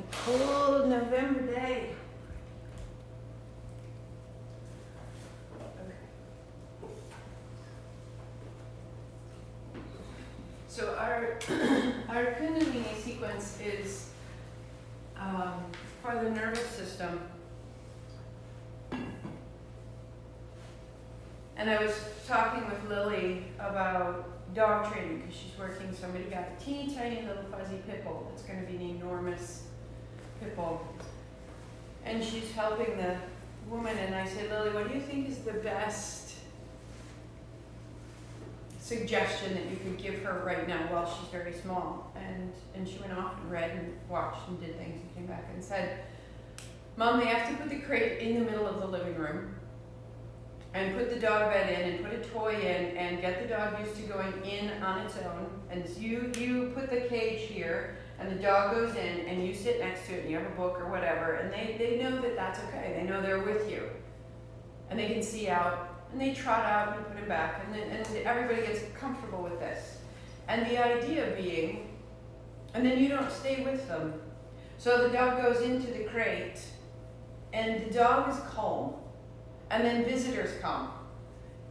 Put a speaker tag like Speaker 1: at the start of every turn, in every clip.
Speaker 1: A cold November day. Okay. So our Kundalini sequence is for the nervous system. And I was talking with Lily about dog training because she's working. Somebody got a teeny tiny little fuzzy pit bull that's going to be an enormous pit bull. And she's helping the woman, and I said, Lily, what do you think is the best suggestion that you could give her right now while she's very small? And she went off and read and watched and did things and came back and said, Mom, they have to put the crate in the middle of the living room and put the dog bed in and put a toy in and get the dog used to going in on its own. And you put the cage here and the dog goes in and you sit next to it and you have a book or whatever, and they know that that's okay. They know they're with you. And they can see out and they trot out and you put him back, and everybody gets comfortable with this. And the idea being, and then you don't stay with them. So the dog goes into the crate and the dog is calm. And then visitors come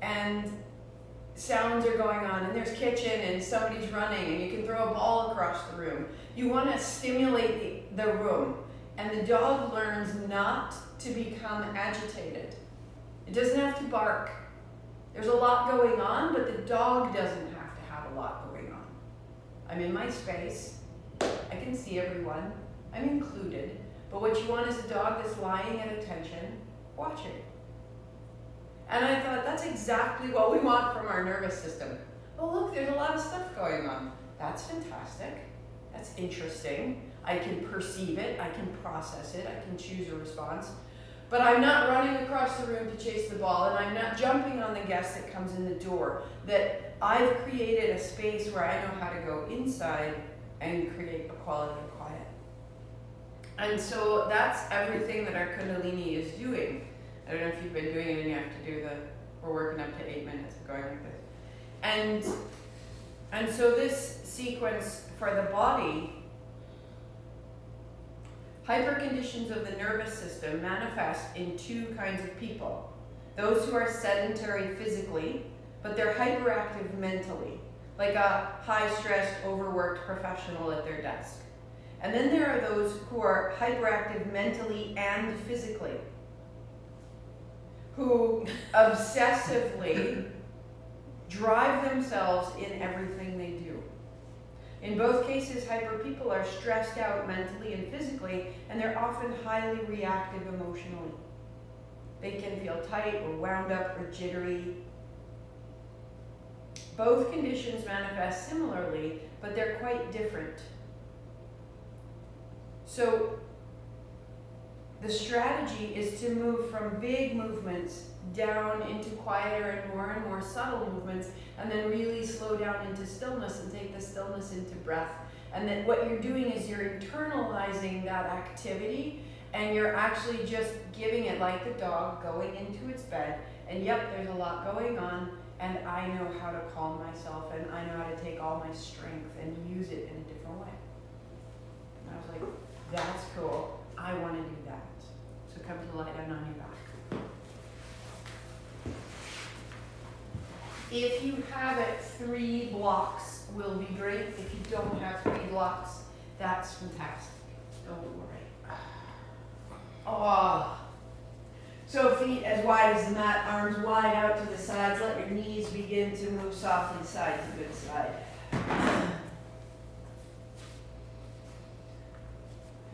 Speaker 1: and sounds are going on and there's kitchen and somebody's running and you can throw a ball across the room. You want to stimulate the room, and the dog learns not to become agitated. It doesn't have to bark. There's a lot going on, but the dog doesn't have to have a lot going on. I'm in my space. I can see everyone. I'm included. But what you want is a dog that's lying at attention, watching. And I thought, that's exactly what we want from our nervous system. Oh, look, there's a lot of stuff going on. That's fantastic. That's interesting. I can perceive it. I can process it. I can choose a response. But I'm not running across the room to chase the ball, and I'm not jumping on the guest that comes in the door. That I've created a space where I know how to go inside and create a quality of quiet. And so that's everything that our Kundalini is doing. I don't know if you've been doing it and you have to do we're working up to 8 minutes of going like this. And so this sequence for the body, hyper conditions of the nervous system manifest in two kinds of people. Those who are sedentary physically, but they're hyperactive mentally, like a high-stressed, overworked professional at their desk. And then there are those who are hyperactive mentally and physically, who obsessively drive themselves in everything they do. In both cases, hyper people are stressed out mentally and physically, and they're often highly reactive emotionally. They can feel tight or wound up or jittery. Both conditions manifest similarly, but they're quite different. So the strategy is to move from big movements down into quieter and more subtle movements, and then really slow down into stillness and take the stillness into breath. And then what you're doing is you're internalizing that activity, and you're actually just giving it like the dog going into its bed. And yep, there's a lot going on, and I know how to calm myself, and I know how to take all my strength and use it in a different way. And I was like, that's cool. I want to do that. So come to lie down on your back. If you have it, 3 blocks will be great. If you don't have 3 blocks, that's fantastic. Don't worry. Oh. So feet as wide as the mat, arms wide out to the sides. Let your knees begin to move softly side to good side.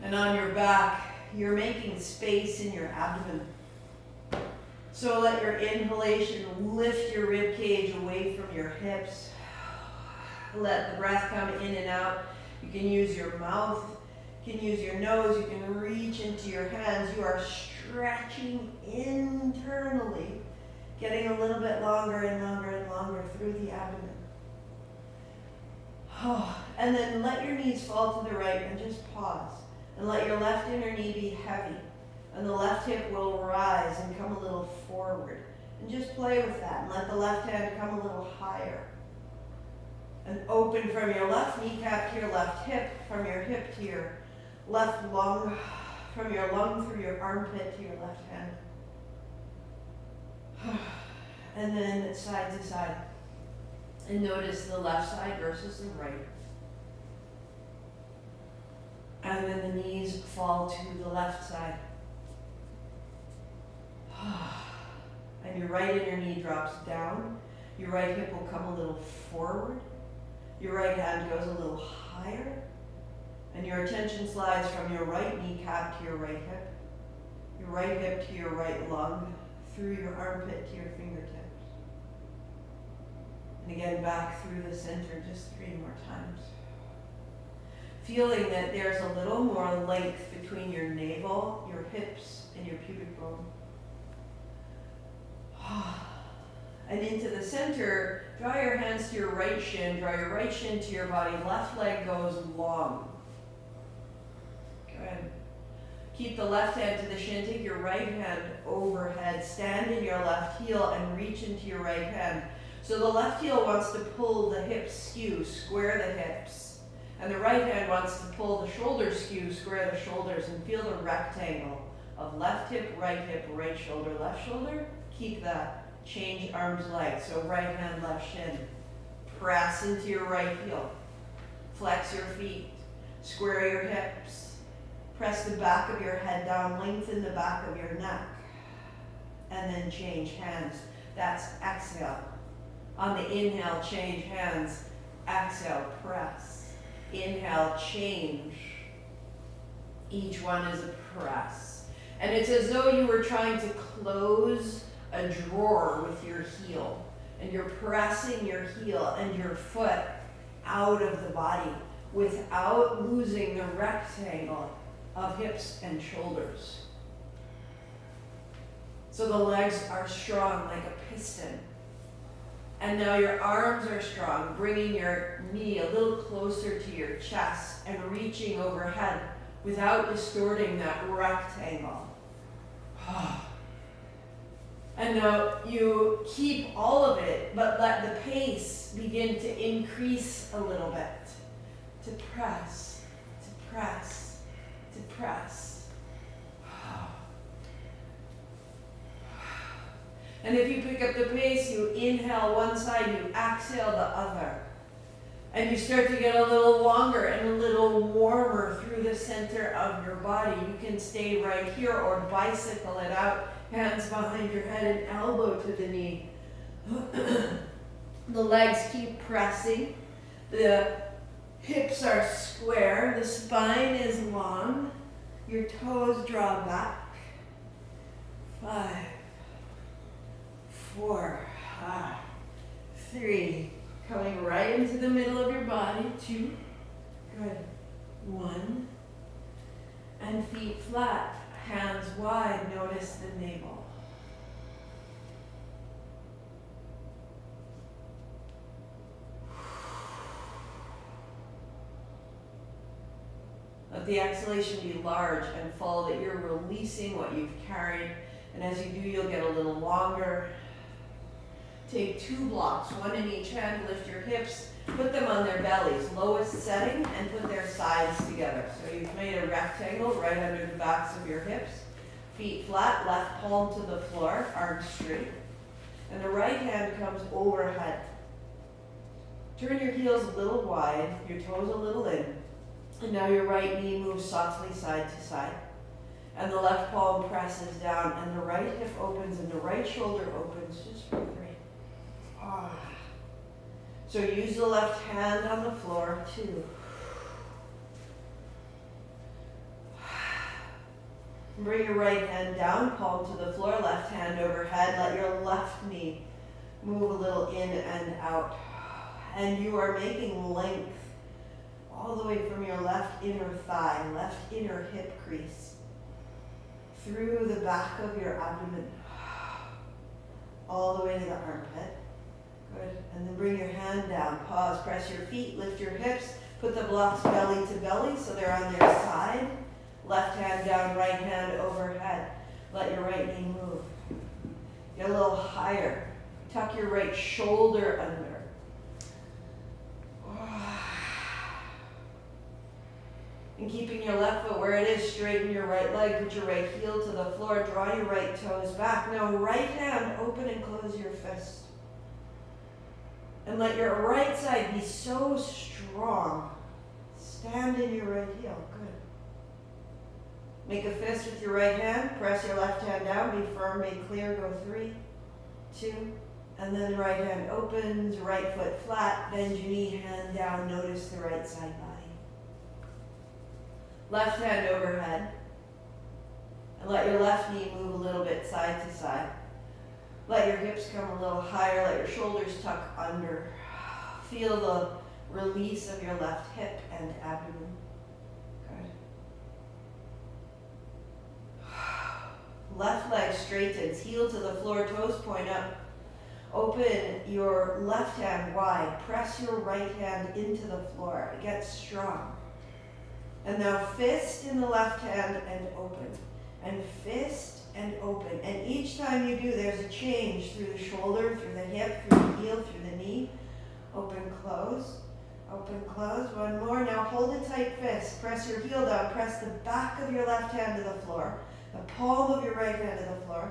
Speaker 1: And on your back, you're making space in your abdomen. So let your inhalation lift your rib cage away from your hips. Let the breath come in and out. You can use your mouth, you can use your nose, you can reach into your hands. You are stretching internally, getting a little bit longer and longer and longer through the abdomen. And then let your knees fall to the right and just pause. And let your left inner knee be heavy. And the left hip will rise and come a little forward. And just play with that. And let the left hand come a little higher. And open from your left kneecap to your left hip, from your hip to your
Speaker 2: left lung, from your lung through your armpit to your left hand. And then side to side. And notice the left side versus the right. And then the knees fall to the left side. And your right inner knee drops down. Your right hip will come a little forward. Your right hand goes a little higher. And your attention slides from your right kneecap to your right hip. Your right hip to your right lung. Through your armpit to your fingertips. And again, back through the center just 3 more times. Feeling that there's a little more length between your navel, your hips, and your pubic bone. And into the center, draw your hands to your right shin, draw your right shin to your body, left leg goes long. Good. Keep the left hand to the shin, take your right hand overhead, stand in your left heel and reach into your right hand. So the left heel wants to pull the hips skew, square the hips. And the right hand wants to pull the shoulders skew, square the shoulders, and feel the rectangle of left hip, right shoulder, left shoulder. Keep that. Change arms, legs. So right hand, left shin. Press into your right heel. Flex your feet. Square your hips. Press the back of your head down. Lengthen the back of your neck. And then change hands. That's exhale. On the inhale, change hands. Exhale, press. Inhale, change. Each one is a press. And it's as though you were trying to close a drawer with your heel. And you're pressing your heel and your foot out of the body without losing the rectangle of hips and shoulders. So the legs are strong like a piston. And now your arms are strong, bringing your knee a little closer to your chest and reaching overhead without distorting that rectangle. And now you keep all of it, but let the pace begin to increase a little bit. To press, to press, to press. And if you pick up the pace, you inhale one side, you exhale the other. And you start to get a little longer and a little warmer through the center of your body. You can stay right here or bicycle it out, hands behind your head and elbow to the knee. The legs keep pressing. The hips are square. The spine is long. Your toes draw back. 5, 4, 3. Coming right into the middle of your body. 2. Good. 1. And feet flat. Hands wide. Notice the navel. Let the exhalation be large and full, that you're releasing what you've carried. And as you do, you'll get a little longer. Take 2 blocks, one in each hand, lift your hips, put them on their bellies, lowest setting, and put their sides together. So you've made a rectangle right under the backs of your hips. Feet flat, left palm to the floor, arms straight. And the right hand comes overhead. Turn your heels a little wide, your toes a little in. And now your right knee moves softly side to side. And the left palm presses down, and the right hip opens, and the right shoulder opens just for 3. So use the left hand on the floor, 2. Bring your right hand down, palm to the floor, left hand overhead. Let your left knee move a little in and out. And you are making length all the way from your left inner thigh, left inner hip crease, through the back of your abdomen, all the way to the armpit. Good. And then bring your hand down. Pause. Press your feet. Lift your hips. Put the blocks belly to belly so they're on their side. Left hand down, right hand overhead. Let your right knee move. Get a little higher. Tuck your right shoulder under. And And keeping your left foot where it is, straighten your right leg, put your right heel to the floor, draw your right toes back. Now right hand, open and close your fist. And let your right side be so strong. Stand in your right heel, good. Make a fist with your right hand, press your left hand down, be firm, be clear, go 3, 2, and then right hand opens, right foot flat, bend your knee, hand down, notice the right side body. Left hand overhead, and let your left knee move a little bit side to side. Let your hips come a little higher, let your shoulders tuck under. Feel the release of your left hip and abdomen. Good. Left leg straightens, heel to the floor, toes point up. Open your left hand wide, press your right hand into the floor, get strong. And now fist in the left hand and open, and fist and open. And each time you do, there's a change through the shoulder, through the hip, through the heel, through the knee. Open, close, one more. Now hold a tight fist, press your heel down, press the back of your left hand to the floor, the palm of your right hand to the floor,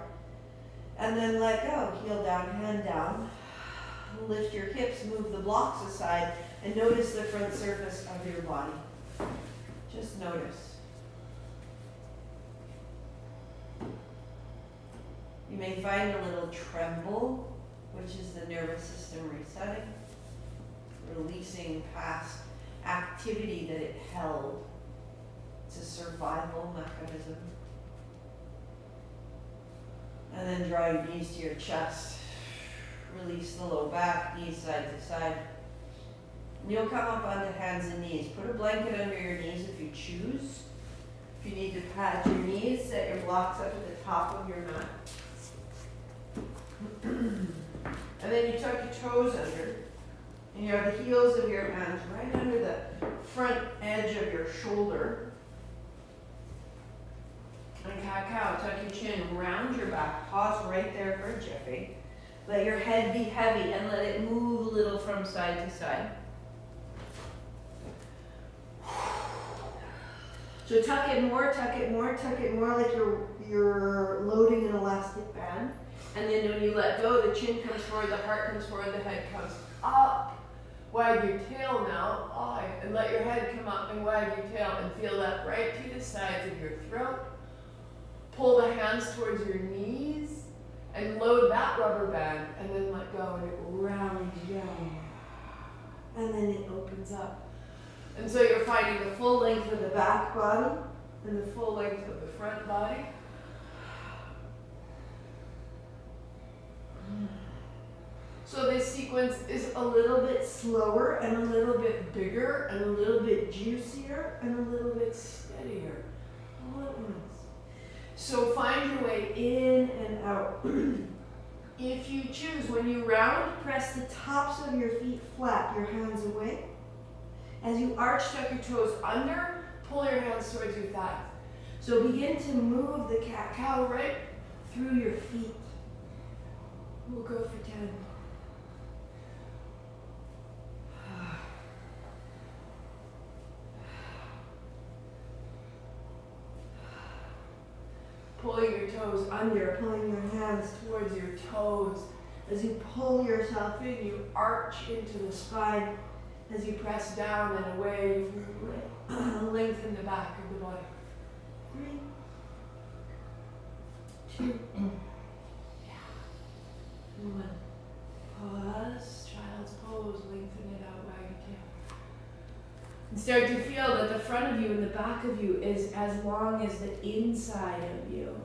Speaker 2: and then let go, heel down, hand down. Lift your hips, move the blocks aside, and notice the front surface of your body. Just notice. You may find a little tremble, which is the nervous system resetting, releasing past activity that it held. It's a survival mechanism. And then draw your knees to your chest. Release the low back, knees side to side. And you'll come up onto hands and knees. Put a blanket under your knees if you choose. If you need to pad your knees, set your blocks up at the top of your mat. And then you tuck your toes under. And you have the heels of your hands right under the front edge of your shoulder. And cat-cow, tuck your chin, round your back. Pause right there for a jiffy. Let your head be heavy and let it move a little from side to side. So tuck it more, tuck it more, tuck it more like you're loading an elastic band. And then when you let go, the chin comes forward, the heart comes forward, the head comes up. Wag your tail now, and let your head come up and wag your tail and feel that right to the sides of your throat. Pull the hands towards your knees and load that rubber band and then let go and it rounds down. And then it opens up. And so you're finding the full length of the back body and the full length of the front body. So this sequence is a little bit slower and a little bit bigger and a little bit juicier and a little bit steadier all at once. So find your way in and out. If you choose, when you round, press the tops of your feet flat, your hands away. As you arch, tuck your toes under, pull your hands towards your thighs. So begin to move the cat-cow right through your feet. We'll go for 10. Pulling your toes under, pulling your hands towards your toes. As you pull yourself in, you arch into the spine. As you press down and away, you lengthen the back of the body. 3, 2, 1. Pause, child's pose, lengthen it out, wag your tail. And start to feel that the front of you and the back of you is as long as the inside of you.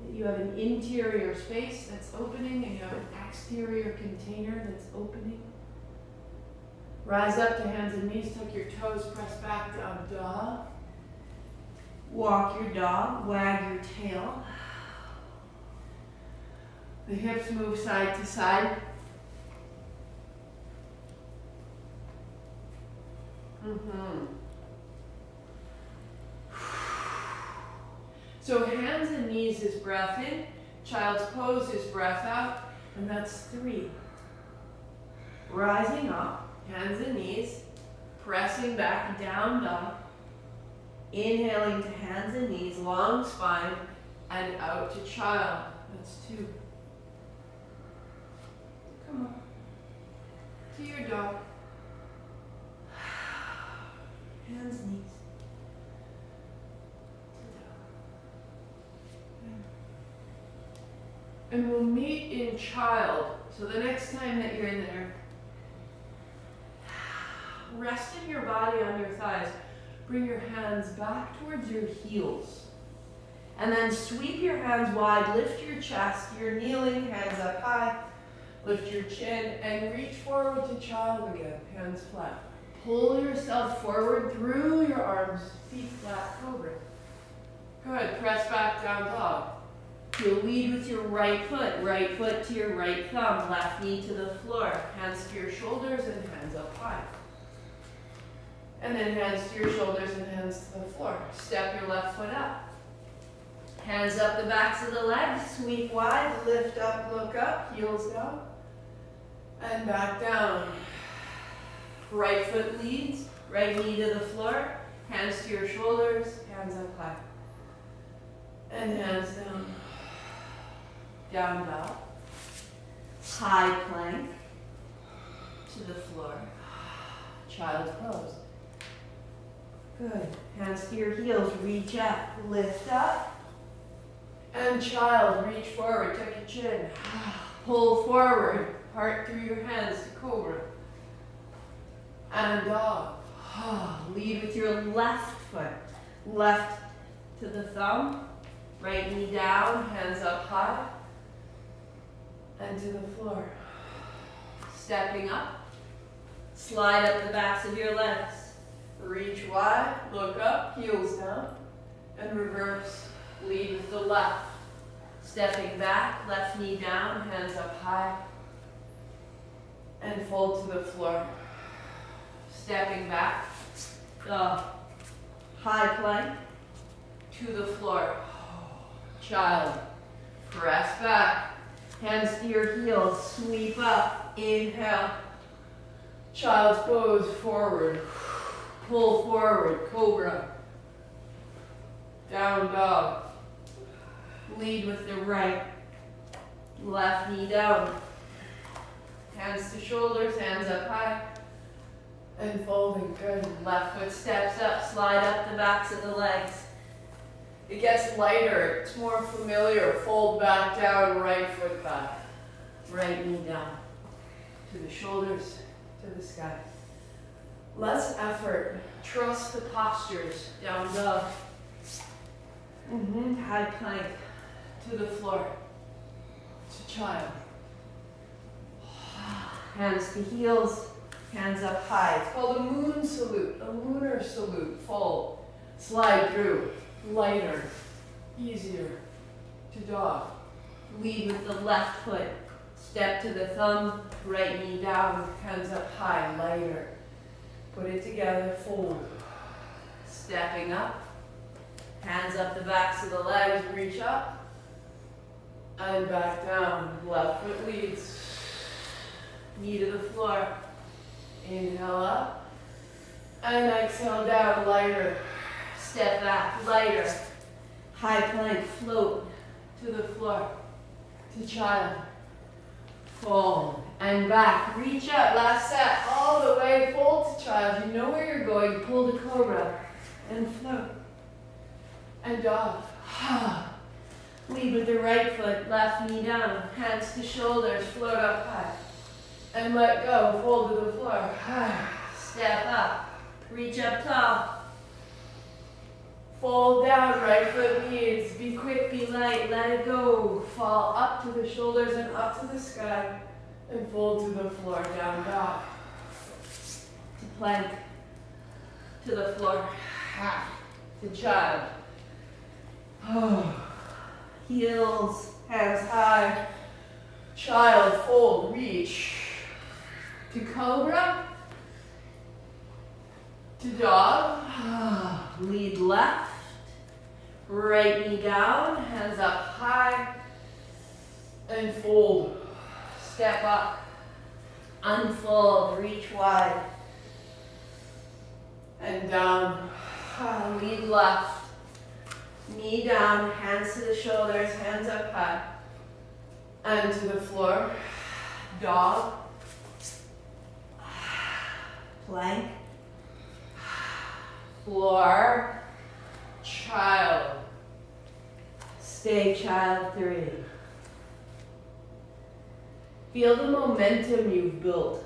Speaker 2: That you have an interior space that's opening and you have an exterior container that's opening. Rise up to hands and knees, tuck your toes, press back down dog. Walk your dog, wag your tail. The hips move side to side. So hands and knees is breath in, child's pose is breath out, and that's 3. Rising up, hands and knees, pressing back, down dog. Inhaling to hands and knees, long spine, and out to child. That's 2. Come on. To your dog. Hands, knees. And we'll meet in child. So the next time that you're in there, resting your body on your thighs, bring your hands back towards your heels. And then sweep your hands wide, lift your chest, you're kneeling, hands up high. Lift your chin and reach forward to child again, hands flat. Pull yourself forward through your arms, feet flat, cobra. Good, press back down dog. You'll lead with your right foot to your right thumb, left knee to the floor, hands to your shoulders and hands up high. And then hands to your shoulders and hands to the floor. Step your left foot up. Hands up the backs of the legs, sweep wide, lift up, look up, heels down, and back down. Right foot leads, right knee to the floor, hands to your shoulders, hands up high. And hands down. Down dog. High plank to the floor. Child's pose. Good. Hands to your heels, reach up, lift up. And child, reach forward, tuck your chin. Pull forward, heart through your hands to cobra. And dog. Lead with your left foot. Left to the thumb. Right knee down, hands up high. And to the floor. Stepping up. Slide up the backs of your legs. Reach wide, look up, heels down. And reverse. Lead with the left. Stepping back, left knee down, hands up high. And fold to the floor. Stepping back, high plank to the floor. Child, press back. Hands to your heels, sweep up, inhale. Child's pose forward. Pull forward, cobra. Down dog. Lead with the right. Left knee down. Hands to shoulders, hands up high. And folding, good. Left foot steps up, slide up the backs of the legs. It gets lighter, it's more familiar. Fold back down, right foot back. Right knee down. To the shoulders, to the sky. Less effort. Trust the postures. Down dog. High plank to the floor. To child. Hands to heels, hands up high. It's called a moon salute, a lunar salute. Fold, slide through, lighter, easier. To dog. Lead with the left foot. Step to the thumb, right knee down, hands up high, lighter. Put it together, fold. Stepping up. Hands up the backs of the legs, reach up. And back down. Left foot leads. Knee to the floor. Inhale up. And exhale down, lighter. Step back, lighter. High plank, float to the floor. To child. Fold. And back. Reach up, last set. All the way, fold to child. You know where you're going. Pull to cobra. And float. And dog. Lead with the right foot, left knee down, hands to shoulders, float up high. And let go, fold to the floor. Step up, reach up tall. Fold down, right foot leads. Be quick, be light, let it go. Fall up to the shoulders and up to the sky. And fold to the floor, down dog. To plank, to the floor, to child. Heels, hands high. Child, fold, reach. To cobra. To dog. Lead left. Right knee down, hands up high. And fold. Step up. Unfold, reach wide. And down. Lead left. Knee down, hands to the shoulders, hands up high. And to the floor. Dog. Plank. Floor. Child. Stay child 3. Feel the momentum you've built.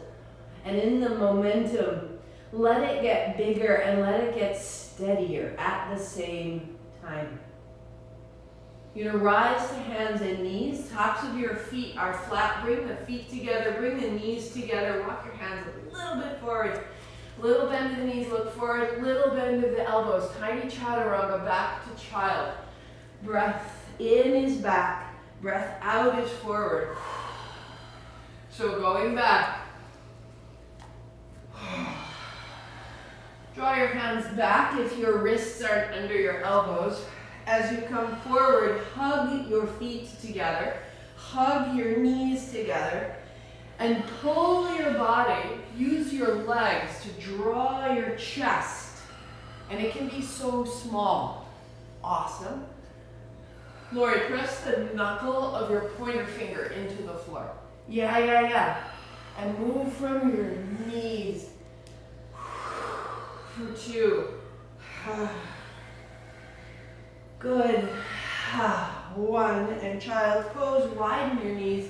Speaker 2: And in the momentum, let it get bigger and let it get steadier at the same time. You're going to rise to hands and knees. Tops of your feet are flat. Bring the feet together. Bring the knees together. Walk your hands a little bit forward. Little bend of the knees, look forward. Little bend of the elbows. Tiny chaturanga, back to child. Breath in is back. Breath out is forward. So going back. Draw your hands back if your wrists aren't under your elbows. As you come forward, hug your feet together. Hug your knees together. And pull your body. Use your legs to draw your chest. And it can be so small. Awesome. Lori, press the knuckle of your pointer finger into the floor. Yeah. And move from your knees. For 2. Good. 1. And child pose. Widen your knees.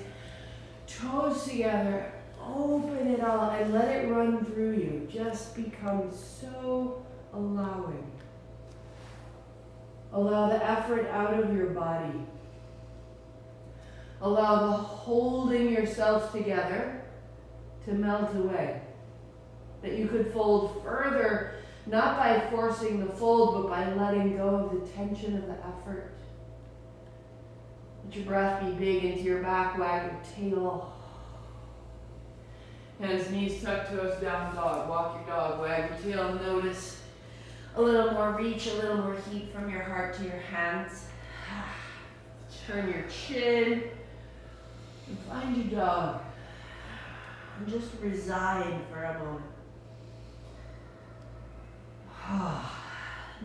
Speaker 2: Toes together. Open it all and let it run through you. Just become so allowing. Allow the effort out of your body. Allow the holding yourself together to melt away. That you could fold further, not by forcing the fold, but by letting go of the tension of the effort. Let your breath be big into your back, wag your tail. Hands, knees tucked, toes down, dog. Walk your dog, wag your tail. Notice a little more reach, a little more heat from your heart to your hands. Turn your chin and find your dog. And just reside for a moment.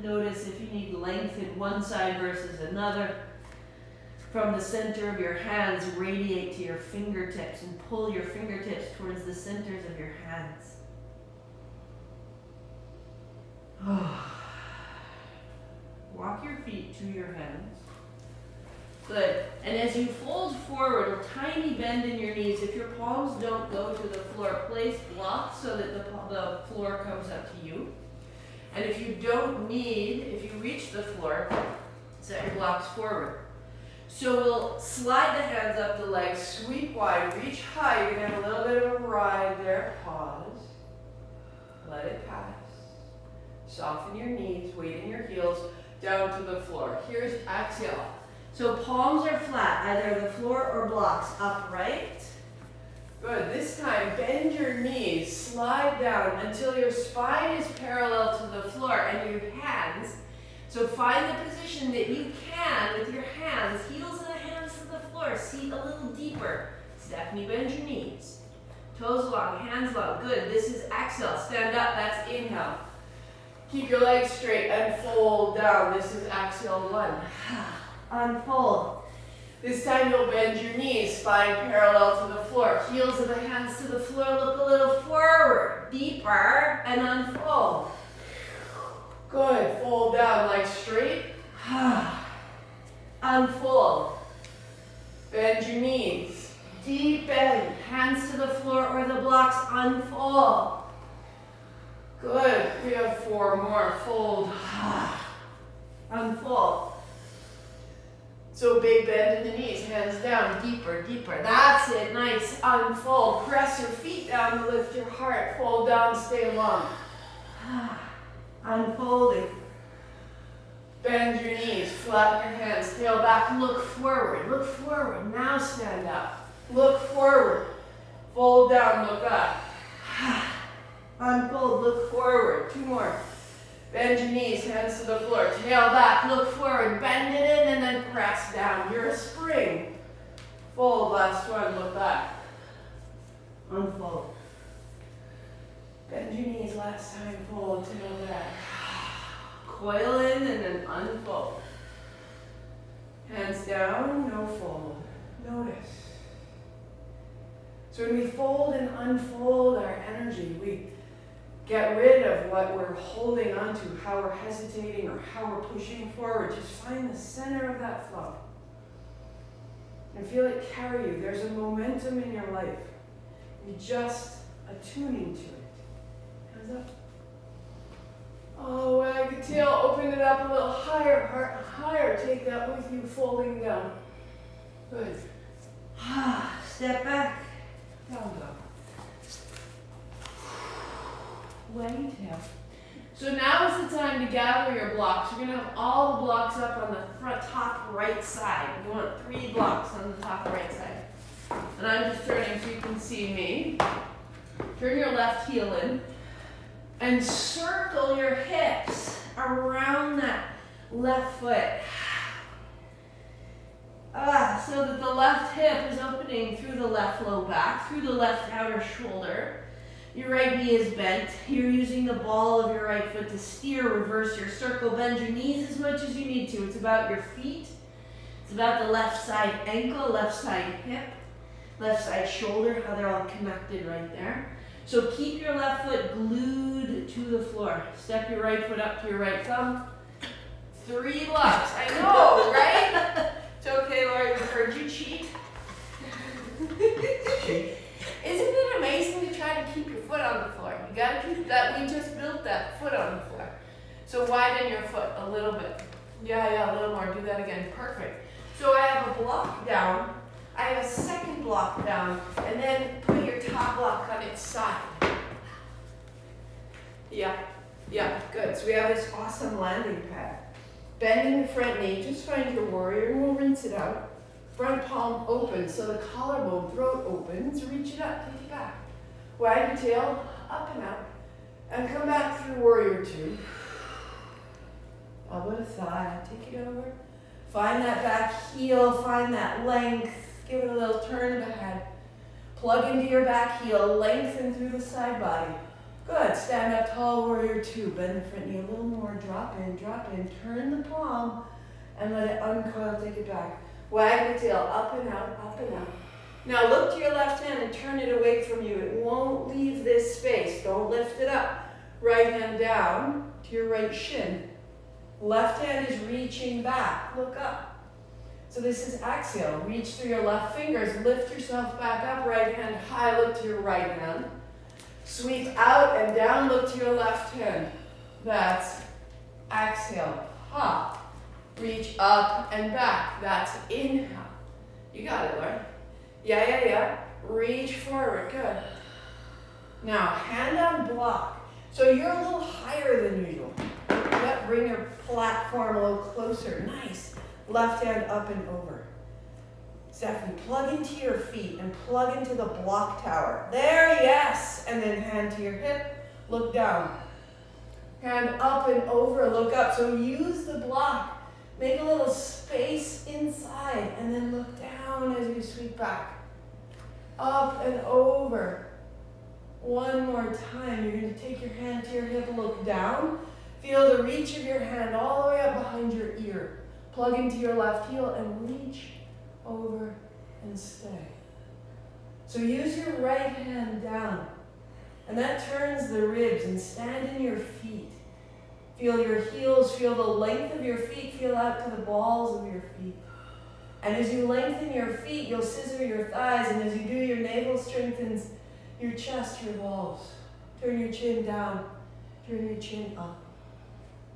Speaker 2: Notice if you need length in one side versus another. From the center of your hands, radiate to your fingertips and pull your fingertips towards the centers of your hands. Walk your feet to your hands. Good. And as you fold forward, a tiny bend in your knees. If your palms don't go to the floor, place blocks so that the floor comes up to you. And if you reach the floor, set your blocks forward. So we'll slide the hands up the legs, sweep wide, reach high. You're going to have a little bit of a ride there. Pause. Let it pass. Soften your knees, weight in your heels, down to the floor. Here's exhale. So palms are flat, either the floor or blocks. Upright. Good. This time, bend your knees, slide down until your spine is parallel to the floor and your hands. So find the position that you can with your hands, heels of the hands to the floor, seat a little deeper. Stephanie, bend your knees. Toes long, hands long. Good. This is exhale. Stand up. That's inhale. Keep your legs straight and fold down. This is exhale 1. Unfold. This time you'll bend your knees, spine parallel to the floor. Heels of the hands to the floor. Look a little forward. Deeper and unfold. Good. Fold down, legs straight. Unfold. Bend your knees. Deep bend. Hands to the floor or the blocks. Unfold. Good. We have 4 more. Fold. Unfold. So big bend in the knees. Hands down. Deeper, deeper. That's it. Nice. Unfold. Press your feet down to lift your heart. Fold down. Stay long. Unfolding. Bend your knees, flatten your hands, tail back, look forward. Look forward. Now stand up. Look forward. Fold down, look up. Unfold, look forward. 2 more. Bend your knees, hands to the floor, tail back, look forward, bend it in and then press down. You're a spring. Fold, last one, look back. Unfold. Bend your knees last time, fold, tail back. coil in and then unfold. Hands down, no fold. Notice. So when we fold and unfold our energy, we get rid of what we're holding on to, how we're hesitating or how we're pushing forward. Just find the center of that flow. And feel it carry you. There's a momentum in your life. You're just attuning to it. Hands up. Oh, wag the tail. Open it up a little higher, heart higher. Take that with you, folding down. Good. Step back. Down dog. Wag tail. So now is the time to gather your blocks. You're going to have all the blocks up on the front top right side. You want 3 blocks on the top right side. And I'm just turning so you can see me. Turn your left heel in and circle your hips around that left foot. So that the left hip is opening through the left low back, through the left outer shoulder. Your right knee is bent. You're using the ball of your right foot to steer, reverse your circle. Bend your knees as much as you need to. It's about your feet. It's about the left side ankle, left side hip, left side shoulder, how they're all connected right there. So keep your left foot glued to the floor. Step your right foot up to your right thumb. 3 blocks. I know, right? It's okay, Laura, we heard you cheat. Isn't it amazing to try to keep your foot on the floor? You gotta keep that, we just built that foot on the floor. So widen your foot a little bit. Yeah, a little more, do that again, perfect. So I have a block down, I have a second block down, and then put your top block on its side. Yeah, good. So we have this awesome landing pad. Bending the front knee, just find your warrior and we'll rinse it out. Front palm open, so the collarbone, throat opens, reach it up, take it back. Wag your tail, up and out. And come back through warrior 2. Elbow to thigh, take it over. Find that back heel, find that length. Give it a little turn of the head. Plug into your back heel, lengthen through the side body. Good, stand up tall, warrior 2. Bend the front knee a little more, drop in, turn the palm, and let it uncoil, take it back. Wag the tail, up and out, up and out. Now look to your left hand and turn it away from you. It won't leave this space. Don't lift it up. Right hand down to your right shin. Left hand is reaching back. Look up. So this is exhale. Reach through your left fingers. Lift yourself back up. Right hand high. Look to your right hand. Sweep out and down. Look to your left hand. That's exhale. Ha. Reach up and back. That's inhale. You got it, Laura. Yeah. Reach forward. Good. Now, hand on block. So you're a little higher than usual. Yep, bring your platform a little closer. Nice. Left hand up and over. Stephanie, plug into your feet and plug into the block tower. There, yes. And then hand to your hip. Look down. Hand up and over. Look up. So use the block. Make a little space inside and then look down as you sweep back. Up and over. One more time. You're going to take your hand to your hip, look down. Feel the reach of your hand all the way up behind your ear. Plug into your left heel and reach over and stay. So use your right hand down. And that turns the ribs and stand in your feet. Feel your heels, feel the length of your feet, feel out to the balls of your feet. And as you lengthen your feet, you'll scissor your thighs, and as you do, your navel strengthens, your chest revolves. Turn your chin down, turn your chin up.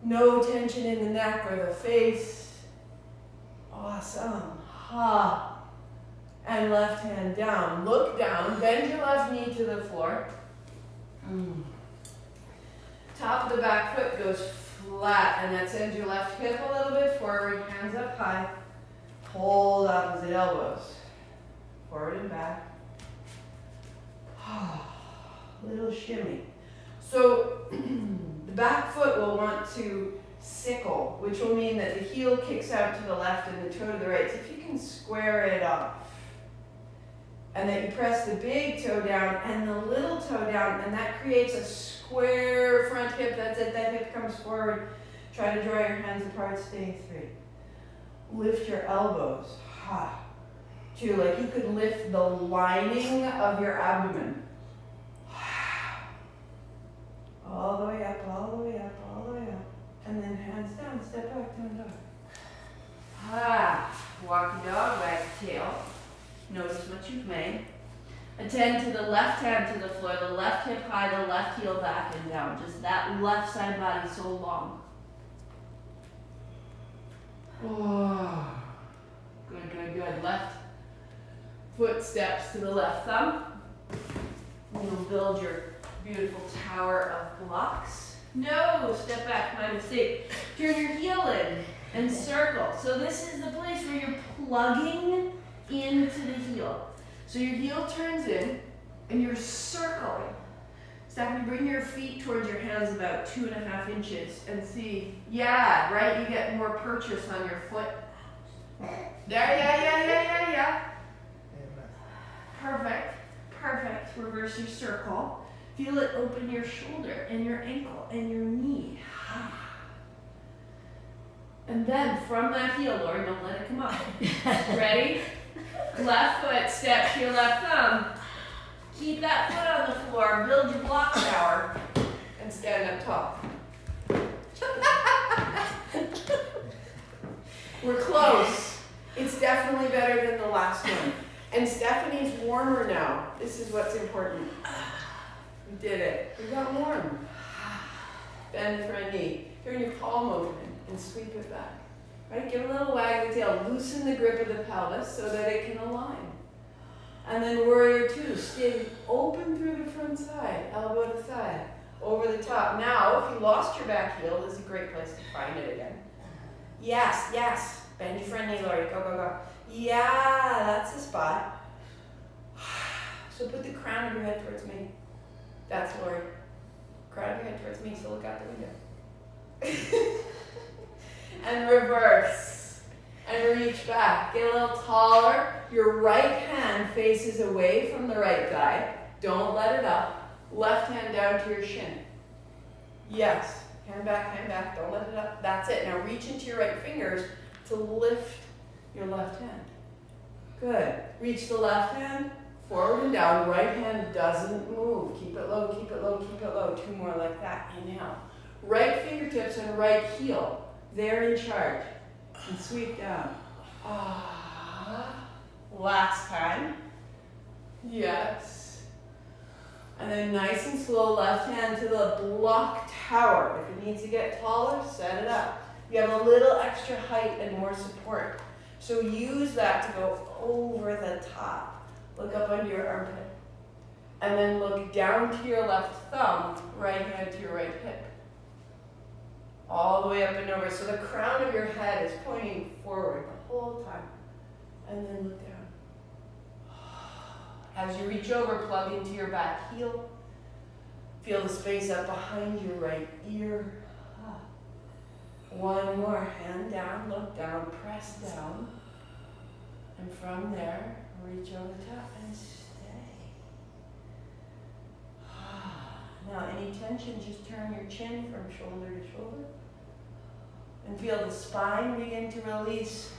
Speaker 2: No tension in the neck or the face. Awesome. Ha. And left hand down. Look down, bend your left knee to the floor. Top of the back foot goes flat, and that sends your left hip a little bit forward, hands up high. Hold opposite elbows. Forward and back. Little shimmy. So the back foot will want to sickle, which will mean that the heel kicks out to the left and the toe to the right. So if you can square it off. And then you press the big toe down and the little toe down, and that creates a square front hip. That's it, that hip comes forward. Try to draw your hands apart, stay 3. Lift your elbows. 2, like you could lift the lining of your abdomen. All the way up, all the way up, all the way up. And then hands down, step back, down dog. Walking dog, wag the tail. Notice what you've made. Attend to the left hand to the floor, the left hip high, the left heel back and down. Just that left side body so long. Oh, good, good, good. Left foot steps to the left thumb. You'll build your beautiful tower of blocks. No, step back, my mistake. Turn your heel in and circle. So this is the place where you're plugging into the heel. So your heel turns in and you're circling. Stephanie, bring your feet towards your hands about 2.5 inches and see, yeah, right, you get more purchase on your foot. There, yeah. Perfect, perfect. Reverse your circle. Feel it open your shoulder and your ankle and your knee. And then from that heel, Lori, don't let it come up. Ready? Left foot, step to your left thumb. Keep that foot on the floor, build your block tower, and stand up tall. We're close. It's definitely better than the last one. And Stephanie's warmer now. This is what's important. We did it. We got warm. Bend the front knee. Turn your palm open and sweep it back. Right? Give a little wag of the tail. Loosen the grip of the pelvis so that it can align. And then warrior 2. Stay open through the front side. Elbow to thigh. Over the top. Now, if you lost your back heel, this is a great place to find it again. Yes, yes. Bend your front knee, Lori. Go, go, go. Yeah, that's the spot. So put the crown of your head towards me. That's Lori. Crown of your head towards me, so look out the window. And reverse. And reach back. Get a little taller. Your right hand faces away from the right thigh. Don't let it up. Left hand down to your shin. Yes. Hand back. Don't let it up. That's it. Now reach into your right fingers to lift your left hand. Good. Reach the left hand, forward and down. Right hand doesn't move. Keep it low, keep it low, keep it low. 2 more like that. Inhale. Right fingertips and right heel. They're in charge. And sweep down. Last time. Yes. And then nice and slow, left hand to the block tower. If it needs to get taller, set it up. You have a little extra height and more support. So use that to go over the top. Look up under your armpit. And then look down to your left thumb, right hand to your right hip. All the way up and over. So the crown of your head is pointing forward the whole time. And then look down. As you reach over, plug into your back heel. Feel the space up behind your right ear. 1 more, hand down, look down, press down. And from there, reach over the top and stay. Now, any tension, just turn your chin from shoulder to shoulder. And feel the spine begin to release.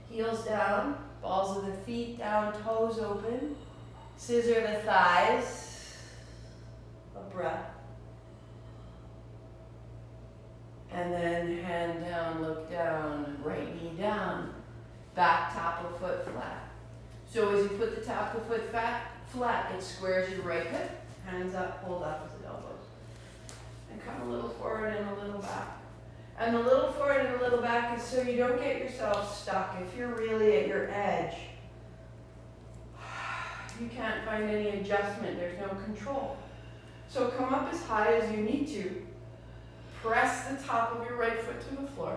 Speaker 2: Heels down, balls of the feet down, toes open. Scissor the thighs. A breath. And then hand down, look down, right knee down, back top of foot flat. So as you put the top of the foot flat, it squares your right hip, hands up, hold opposite elbows. And come a little forward and a little back. And the little forward and a little back is so you don't get yourself stuck. If you're really at your edge, you can't find any adjustment, there's no control. So come up as high as you need to. Press the top of your right foot to the floor.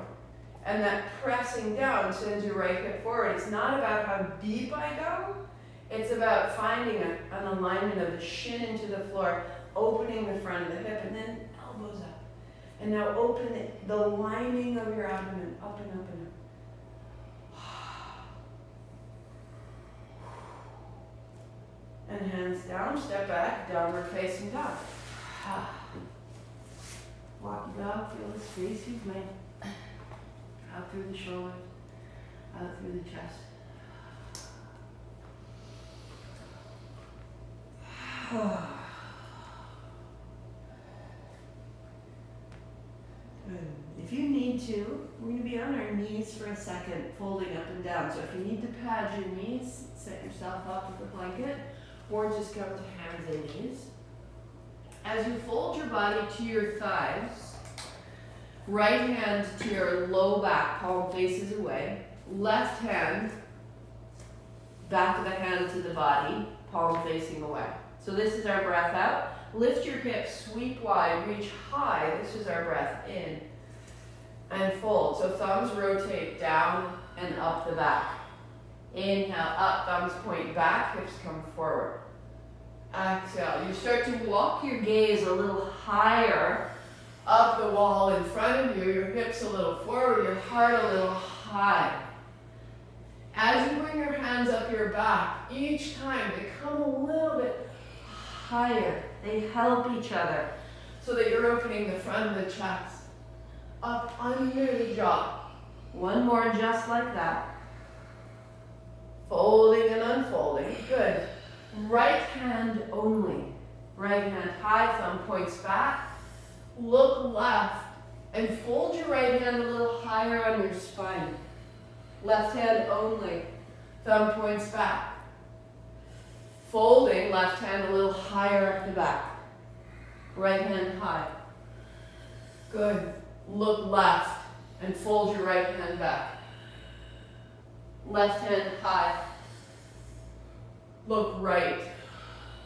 Speaker 2: And that pressing down sends your right hip forward. It's not about how deep I go. It's about finding an alignment of the shin into the floor, opening the front of the hip, and then elbows up. And now open the lining of your abdomen, up and up and up. And hands down, step back, downward facing dog. Walk your dog, feel the space you've made. Out through the shoulders, out through the chest. Good. If you need to, we're going to be on our knees for a second, folding up and down. So if you need to pad your knees, set yourself up with a blanket, or just come to hands and knees. As you fold your body to your thighs, right hand to your low back, palm faces away. Left hand, back of the hand to the body, palm facing away. So this is our breath out. Lift your hips, sweep wide, reach high. This is our breath in. And fold. So thumbs rotate down and up the back. Inhale, up, thumbs point back, hips come forward. Exhale. You start to walk your gaze a little higher up the wall in front of you, your hips a little forward, your heart a little high. As you bring your hands up your back, each time they come a little bit higher. They help each other so that you're opening the front of the chest, up under the jaw. One more just like that. Folding and unfolding. Good. Right hand only. Right hand high, thumb points back. Look left and fold your right hand a little higher on your spine. Left hand only. Thumb points back. Folding, left hand a little higher up the back. Right hand high. Good. Look left and fold your right hand back. Left hand high. Look right.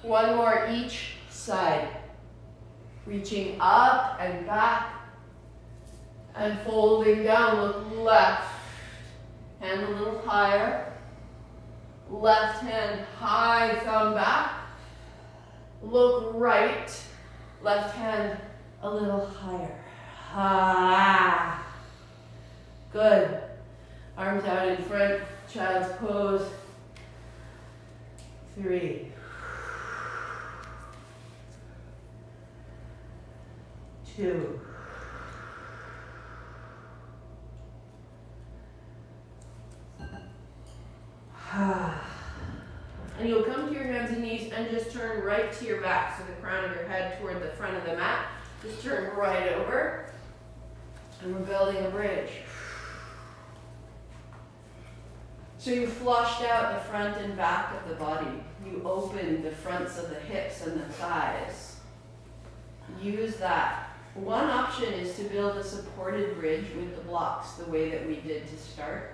Speaker 2: One more each side. Reaching up and back and folding down. Look left. Hand a little higher. Left hand high, thumb back. Look right. Left hand a little higher. Ah. Good. Arms out in front, child's pose. 3. 2. And you'll come to your hands and knees and just turn right to your back, so the crown of your head toward the front of the mat. Just turn right over. And we're building a bridge. So you flushed out the front and back of the body. You opened the fronts of the hips and the thighs. Use that. One option is to build a supported bridge with the blocks the way that we did to start.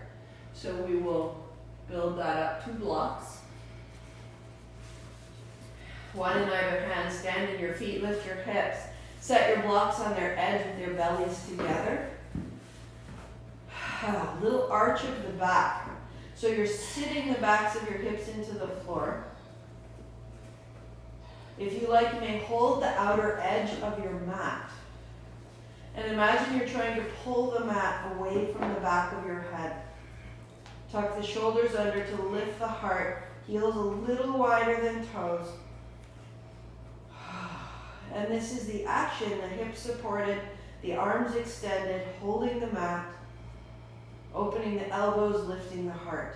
Speaker 2: So we will build that up 2 blocks. One in either hand, stand in your feet, lift your hips. Set your blocks on their edge with their bellies together. Little arch of the back. So you're sitting the backs of your hips into the floor. If you like, you may hold the outer edge of your mat. And imagine you're trying to pull the mat away from the back of your head. Tuck the shoulders under to lift the heart. Heels a little wider than toes. And this is the action, the hips supported, the arms extended, holding the mat, opening the elbows, lifting the heart.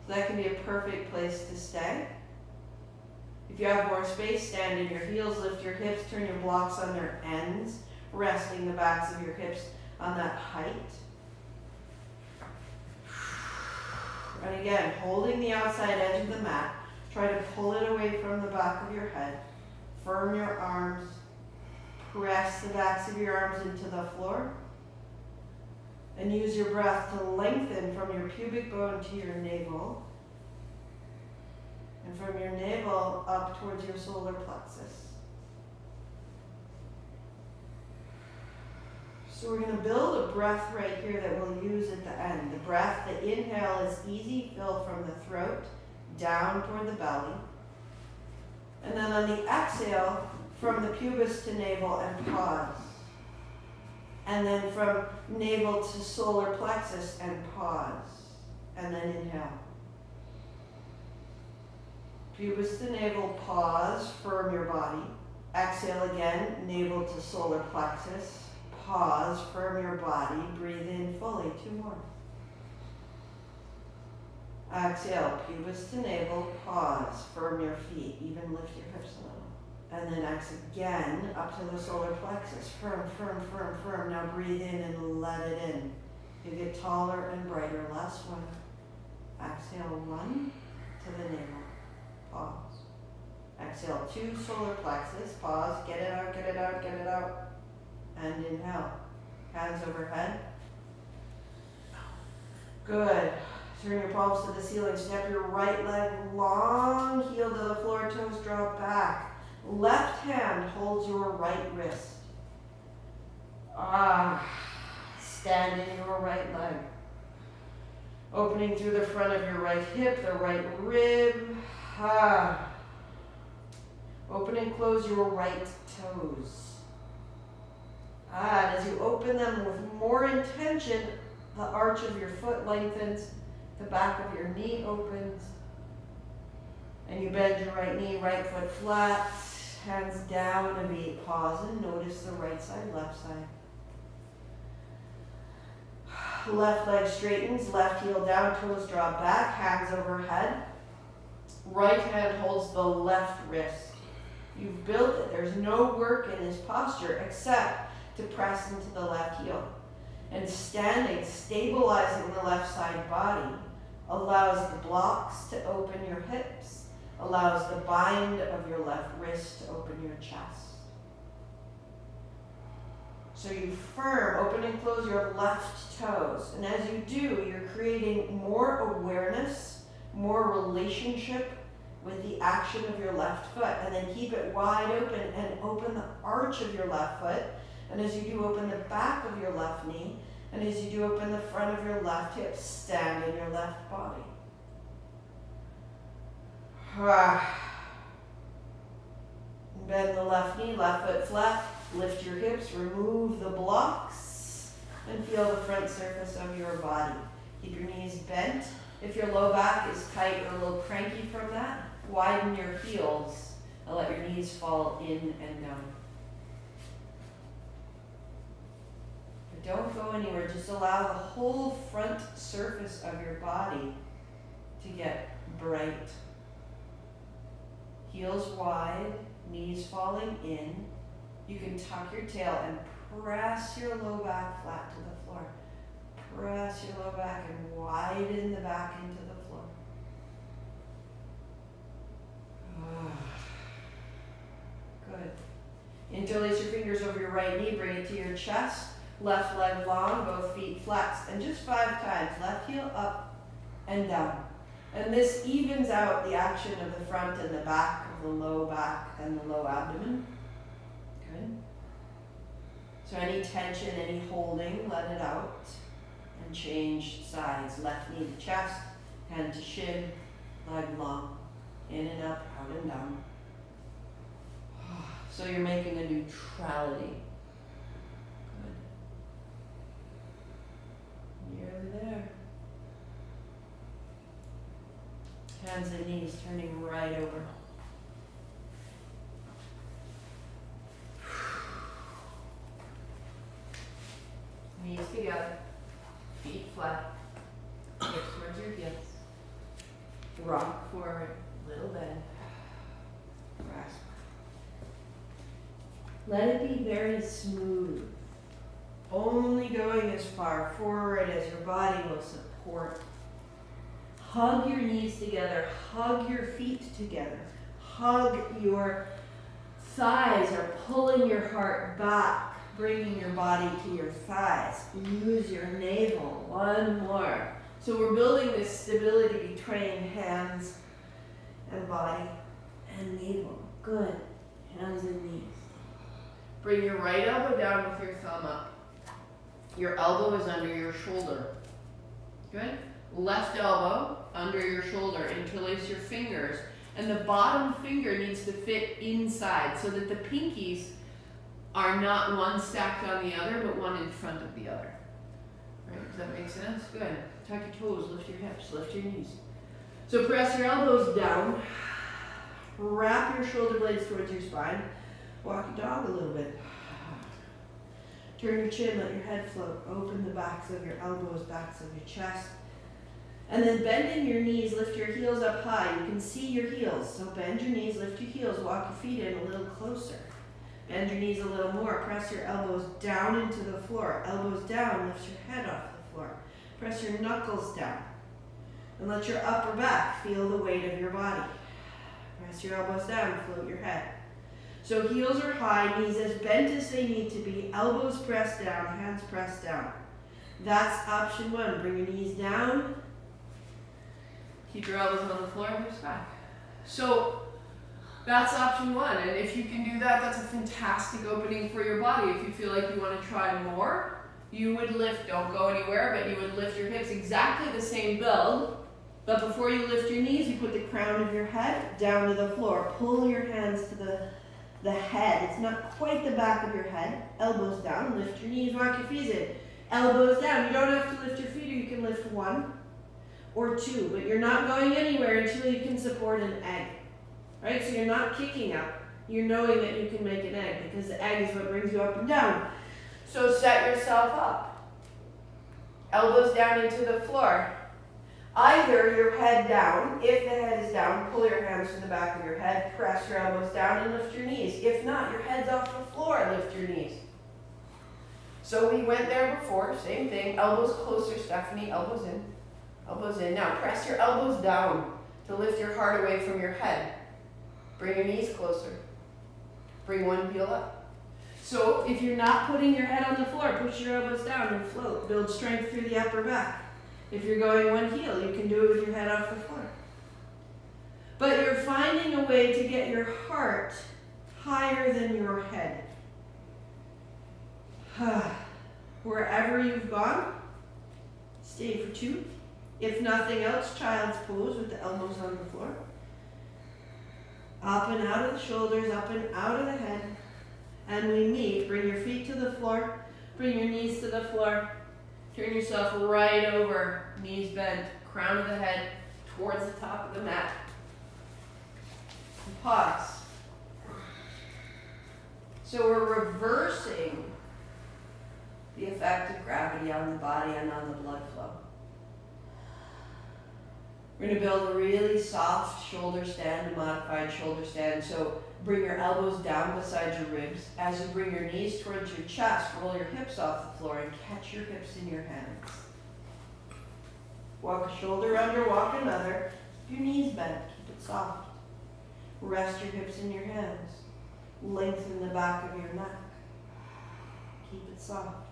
Speaker 2: So that can be a perfect place to stay. If you have more space, stand in your heels, lift your hips, turn your blocks on their ends, resting the backs of your hips on that height. And again, holding the outside edge of the mat, try to pull it away from the back of your head. Firm your arms, press the backs of your arms into the floor, and use your breath to lengthen from your pubic bone to your navel, and from your navel up towards your solar plexus. So we're going to build a breath right here that we'll use at the end. The breath, the inhale is easy, fill from the throat, down toward the belly. And then on the exhale, from the pubis to navel and pause. And then from navel to solar plexus and pause. And then inhale. Pubis to navel, pause, firm your body. Exhale again, navel to solar plexus. Pause, firm your body, breathe in fully. 2 more. Exhale, pubis to navel, pause, firm your feet, even lift your hips a little. And then exhale again, up to the solar plexus. Firm, firm, firm, firm. Now breathe in and let it in. You get taller and brighter. Last one. Exhale, 1 to the navel. Pause. Exhale, 2 solar plexus. Pause. Get it out, get it out, get it out. And inhale. Hands overhead. Good. Turn your palms to the ceiling. Step your right leg long. Heel to the floor. Toes drop back. Left hand holds your right wrist. Stand in your right leg. Opening through the front of your right hip, the right rib. Open and close your right toes. And as you open them with more intention, the arch of your foot lengthens, the back of your knee opens, and you bend your right knee, right foot flat, hands down a beat. Pause and notice the right side, left side. Left leg straightens, left heel down, toes drop back, hands overhead. Right hand holds the left wrist. You've built it. There's no work in this posture except to press into the left heel. And standing, stabilizing the left side body allows the blocks to open your hips, allows the bind of your left wrist to open your chest. So you firm, open and close your left toes. And as you do, you're creating more awareness, more relationship with the action of your left foot. And then keep it wide open and open the arch of your left foot. And as you do, open the back of your left knee. And as you do, open the front of your left hip. Stand in your left body. Bend the left knee, left foot flat. Lift your hips, remove the blocks, and feel the front surface of your body. Keep your knees bent. If your low back is tight or a little cranky from that, widen your heels and let your knees fall in and down. But don't go anywhere. Just allow the whole front surface of your body to get bright. Heels wide, knees falling in. You can tuck your tail and press your low back flat to the floor. Press your low back and widen the back into the floor. Good. Interlace your fingers over your right knee, bring it to your chest. Left leg long, both feet flat. And just 5 times. Left heel up and down. And this evens out the action of the front and the back of the low back and the low abdomen. Good. So any tension, any holding, let it out. And change sides. Left knee to chest, hand to shin, leg long. In and up, out and down. So you're making a neutrality. Good. Nearly there. Hands and knees turning right over. Knees together, feet flat, hips towards your heels. Rock forward, little bend. Rest. Let it be very smooth. Only going as far forward as your body will support. Hug your knees together, hug your feet together, hug your thighs or pulling your heart back. Bringing your body to your thighs. Use your navel. 1 more. So we're building this stability between hands and body and navel. Good. Hands and knees. Bring your right elbow down with your thumb up. Your elbow is under your shoulder. Good. Left elbow under your shoulder. Interlace your fingers. And the bottom finger needs to fit inside so that the pinkies are not one stacked on the other, but one in front of the other. Right? Does that make sense? Good. Tuck your toes, lift your hips, lift your knees. So press your elbows down. Wrap your shoulder blades towards your spine. Walk your dog a little bit. Turn your chin, let your head float. Open the backs of your elbows, backs of your chest. And then bending your knees, lift your heels up high. You can see your heels. So bend your knees, lift your heels, walk your feet in a little closer. Bend your knees a little more. Press your elbows down into the floor. Elbows down, lift your head off the floor. Press your knuckles down. And let your upper back feel the weight of your body. Press your elbows down, float your head. So heels are high, knees as bent as they need to be, elbows pressed down, hands pressed down. That's option one. Bring your knees down.
Speaker 1: Keep your elbows on the floor and hips back. So that's option one. And if you can do that, that's a fantastic opening for your body. If you feel like you want to try more, you would lift, don't go anywhere, but you would lift your hips exactly the same build. But before you lift your knees, you put the crown of your head down to the floor. Pull your hands to the head. It's not quite the back of your head. Elbows down, lift your knees, walk your feet in. Elbows down. You don't have to lift your feet, or you can lift one or two, but you're not going anywhere until you can support an egg. Right? So you're not kicking up. You're knowing that you can make an egg, because the egg is what brings you up and down. So set yourself up. Elbows down into the floor. Either your head down. If the head is down, pull your hands to the back of your head, press your elbows down and lift your knees. If not, your head's off the floor, lift your knees. So we went there before, same thing. Elbows closer, Stephanie, elbows in. Elbows in. Now press your elbows down to lift your heart away from your head. Bring your knees closer. Bring one heel up. So if you're not putting your head on the floor, push your elbows down and float. Build strength through the upper back. If you're going one heel, you can do it with your head off the floor. But you're finding a way to get your heart higher than your head. Wherever you've gone, stay for two. If nothing else, child's pose with the elbows on the floor. Up and out of the shoulders, up and out of the head. And we meet. Bring your feet to the floor. Bring your knees to the floor. Turn yourself right over, knees bent, crown of the head towards the top of the mat. And pause. So we're reversing the effect of gravity on the body and on the blood flow. We're going to build a really soft shoulder stand, a modified shoulder stand. So bring your elbows down beside your ribs. As you bring your knees towards your chest, roll your hips off the floor and catch your hips in your hands. Walk a shoulder under, walk another. Keep your knees bent, keep it soft. Rest your hips in your hands. Lengthen the back of your neck. Keep it soft.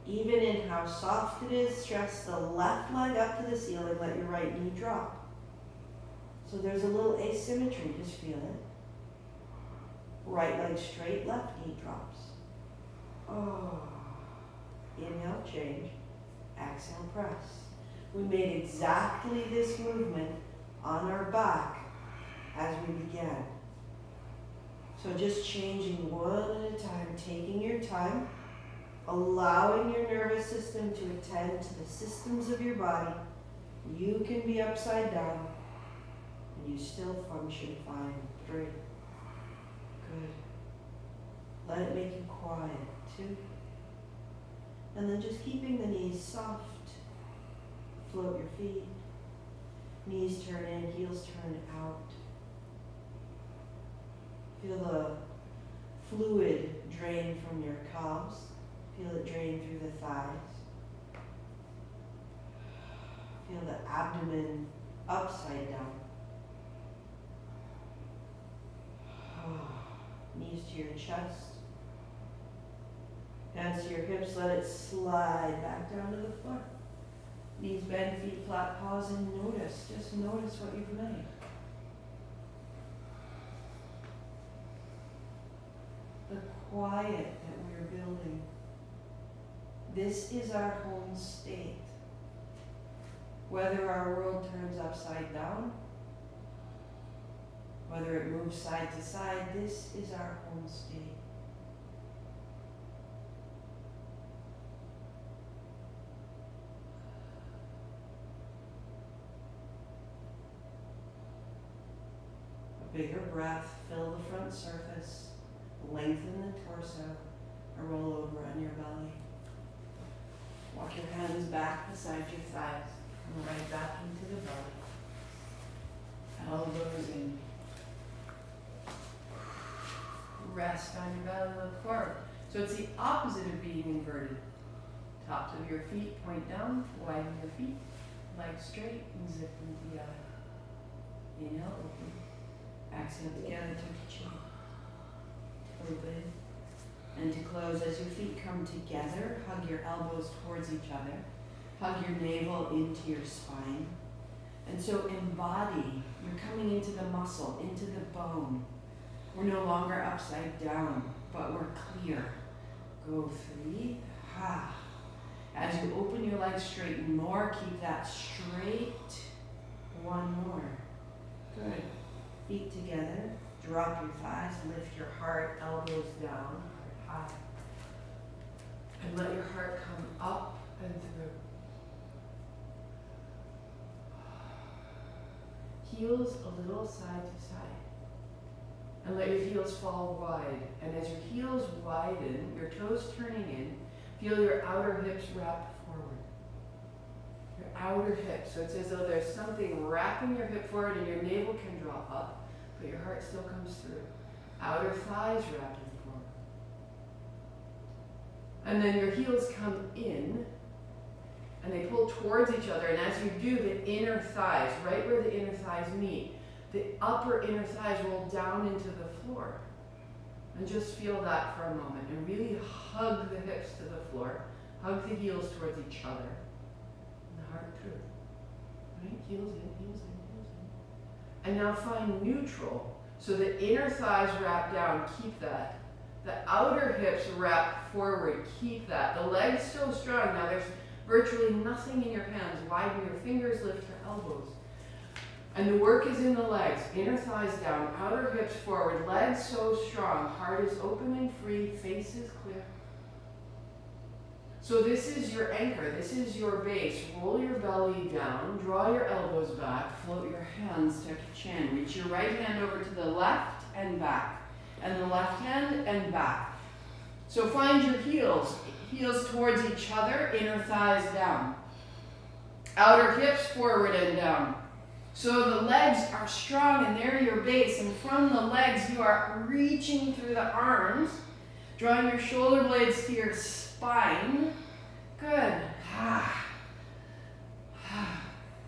Speaker 1: Even in how soft it is, stretch the left leg up to the ceiling, let your right knee drop. So there's a little asymmetry, just feel it. Right leg straight, left knee drops. Oh. Inhale, change. Exhale, press. We made exactly this movement on our back as we began. So just changing one at a time, taking your time, allowing your nervous system to attend to the systems of your body. You can be upside down and you still function fine. 3. Good. Let it make you quiet. 2. And then just keeping the knees soft. Float your feet. Knees turn in, heels turn out. Feel the fluid drain from your calves. Feel it drain through the thighs. Feel the abdomen upside down. Knees to your chest. Hands to your hips, let it slide back down to the floor. Knees bend, feet flat, pause and notice. Just notice what you've made. The quiet that we're building. This is our home state. Whether our world turns upside down, whether it moves side to side, this is our home state. A bigger breath
Speaker 2: fill the front surface, lengthen the torso, or roll over on your belly. Walk your hands back beside your thighs, and right back into the belly. Elbows in. Rest on your belly, look forward. So it's the opposite of being inverted. Tops of your feet point down, widen your feet, legs straight, and zip them together. Inhale, open. Exhale together, tuck your chin. Open. And to close, as your feet come together, hug your elbows towards each other. Hug your navel into your spine. And so embody, you're coming into the muscle, into the bone. We're no longer upside down, but we're clear. Go 3. Ha. As you open your legs, straighten more. Keep that straight. 1 more. Good. Feet together. Drop your thighs. Lift your heart. Elbows down. Heart high. And let your heart come up and through. Heels a little side to side. And let your heels fall wide. And as your heels widen, your toes turning in, feel your outer hips wrap forward. Your outer hips. So it's as though there's something wrapping your hip forward and your navel can drop up, but your heart still comes through. Outer thighs wrapping forward. And then your heels come in, and they pull towards each other. And as you do, the inner thighs, right where the inner thighs meet, the upper inner thighs roll down into the floor. And just feel that for a moment. And really hug the hips to the floor. Hug the heels towards each other. And the heart through. Right? Heels in, heels in, heels in. And now find neutral. So the inner thighs wrap down. Keep that. The outer hips wrap forward. Keep that. The legs still strong. Now there's virtually nothing in your hands. Widen your fingers, lift your elbows. And the work is in the legs. Inner thighs down, outer hips forward, legs so strong, heart is open and free, face is clear. So this is your anchor, this is your base. Roll your belly down, draw your elbows back, float your hands, tuck your chin. Reach your right hand over to the left and back, and the left hand and back. So find your heels, heels towards each other, inner thighs down. Outer hips forward and down. So the legs are strong and they're your base, and from the legs you are reaching through the arms, drawing your shoulder blades to your spine. Good.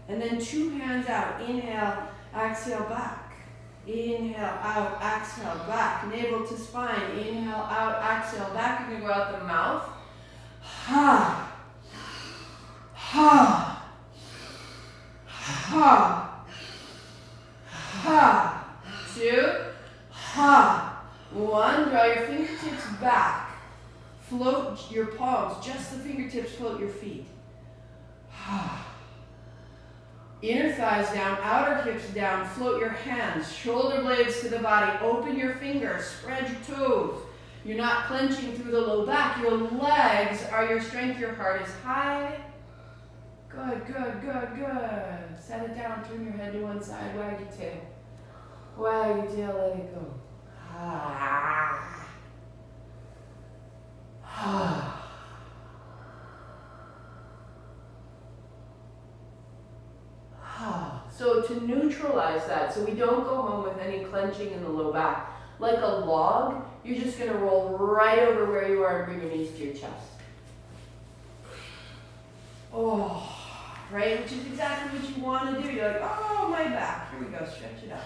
Speaker 2: And then 2 hands out. Inhale, exhale, back. Inhale, out, exhale, back. Navel to spine. Inhale, out, exhale, back. You're going to go out the mouth. Ha. Ha. Ha. Ha. 2. Ha. 1. Draw your fingertips back. Float your palms. Just the fingertips float your feet. Ha. Inner thighs down, outer hips down. Float your hands. Shoulder blades to the body. Open your fingers. Spread your toes. You're not clenching through the low back. Your legs are your strength. Your heart is high. Good, good, good, good. Set it down, turn your head to one side, wag your tail. Wag your tail, let it go. Ah. Ah. Ah. So to neutralize that, so we don't go home with any clenching in the low back. Like a log, you're just going to roll right over where you are and bring your knees to your chest. Oh. Right, which is exactly what you want to do. You're like, oh, my back. Here we go, stretch it out.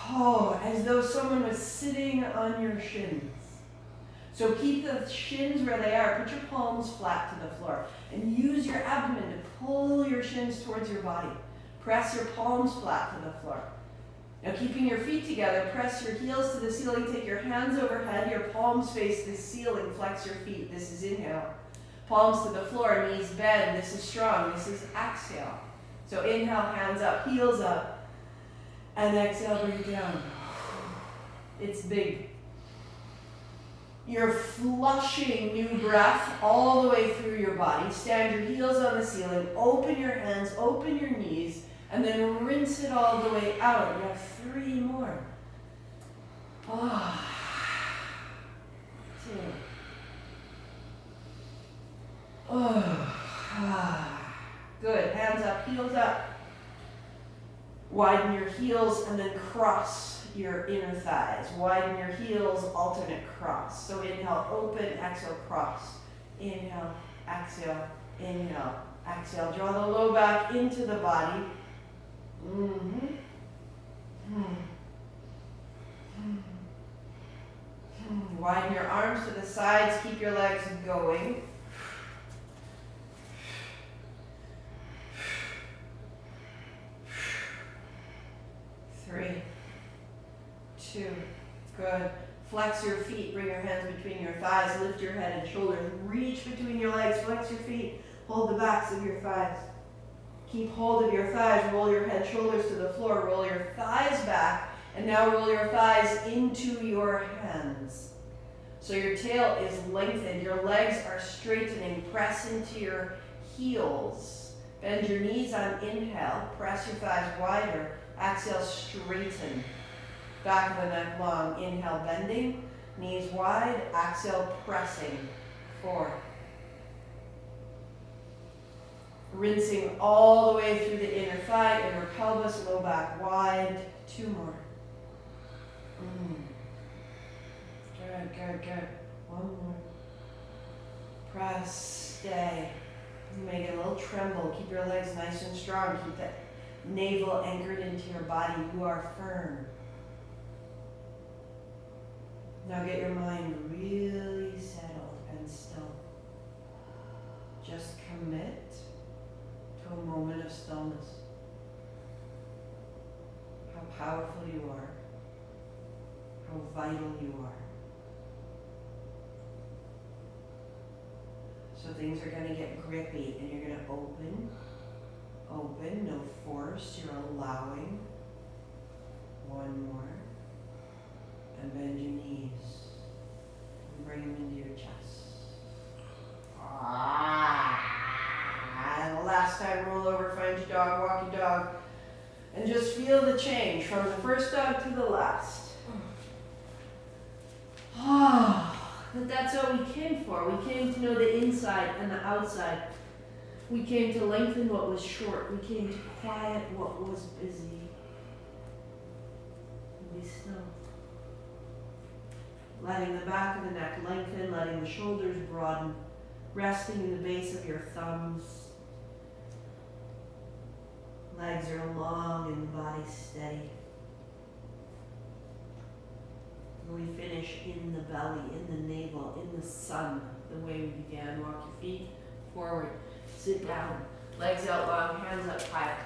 Speaker 2: Oh, as though someone was sitting on your shins. So keep the shins where they are. Put your palms flat to the floor. And use your abdomen to pull your shins towards your body. Press your palms flat to the floor. Now keeping your feet together, press your heels to the ceiling. Take your hands overhead. Your palms face the ceiling. Flex your feet. This is inhale. Palms to the floor, knees bend. This is strong. This is exhale. So inhale, hands up, heels up. And exhale, bring it down. It's big. You're flushing new breath all the way through your body. Stand your heels on the ceiling. Open your hands, open your knees, And then rinse it all the way out. You have 3 more. Ah. 2. Oh. Ah. Good. Hands up, heels up. Widen your heels and then cross your inner thighs. Widen your heels, alternate cross. So inhale, open, exhale, cross. Inhale, exhale, inhale, exhale. Draw the low back into the body. Widen your arms to the sides. Keep your legs going. 3, 2, good. Flex your feet, bring your hands between your thighs, lift your head and shoulders, reach between your legs, flex your feet, hold the backs of your thighs. Keep hold of your thighs, roll your head, shoulders to the floor, roll your thighs back, and now roll your thighs into your hands. So your tail is lengthened, your legs are straightening, press into your heels. Bend your knees on inhale, press your thighs wider. Exhale, straighten. Back of the neck long. Inhale, bending. Knees wide. Exhale, pressing. 4. Rinsing all the way through the inner thigh, inner pelvis, low back wide. 2 more. Good, good, good. 1 more. Press, stay. You may get a little tremble. Keep your legs nice and strong. Keep that navel anchored into your body. You are firm. Now get your mind really settled and still. Just commit to a moment of stillness. How powerful you are. How vital you are. So things are going to get grippy and you're going to open. Open, no force, you're allowing. 1 more. And bend your knees. And bring them into your chest. And the last time, roll over, find your dog, walk your dog. And just feel the change from the first dog to the last. But that's what we came for. We came to know the inside and the outside. We came to lengthen what was short. We came to quiet what was busy. And be still. Letting the back of the neck lengthen, letting the shoulders broaden, resting in the base of your thumbs. Legs are long and the body steady. We finish in the belly, in the navel, in the sun, the way we began. Walk your feet forward. Sit down, legs out long, hands up high.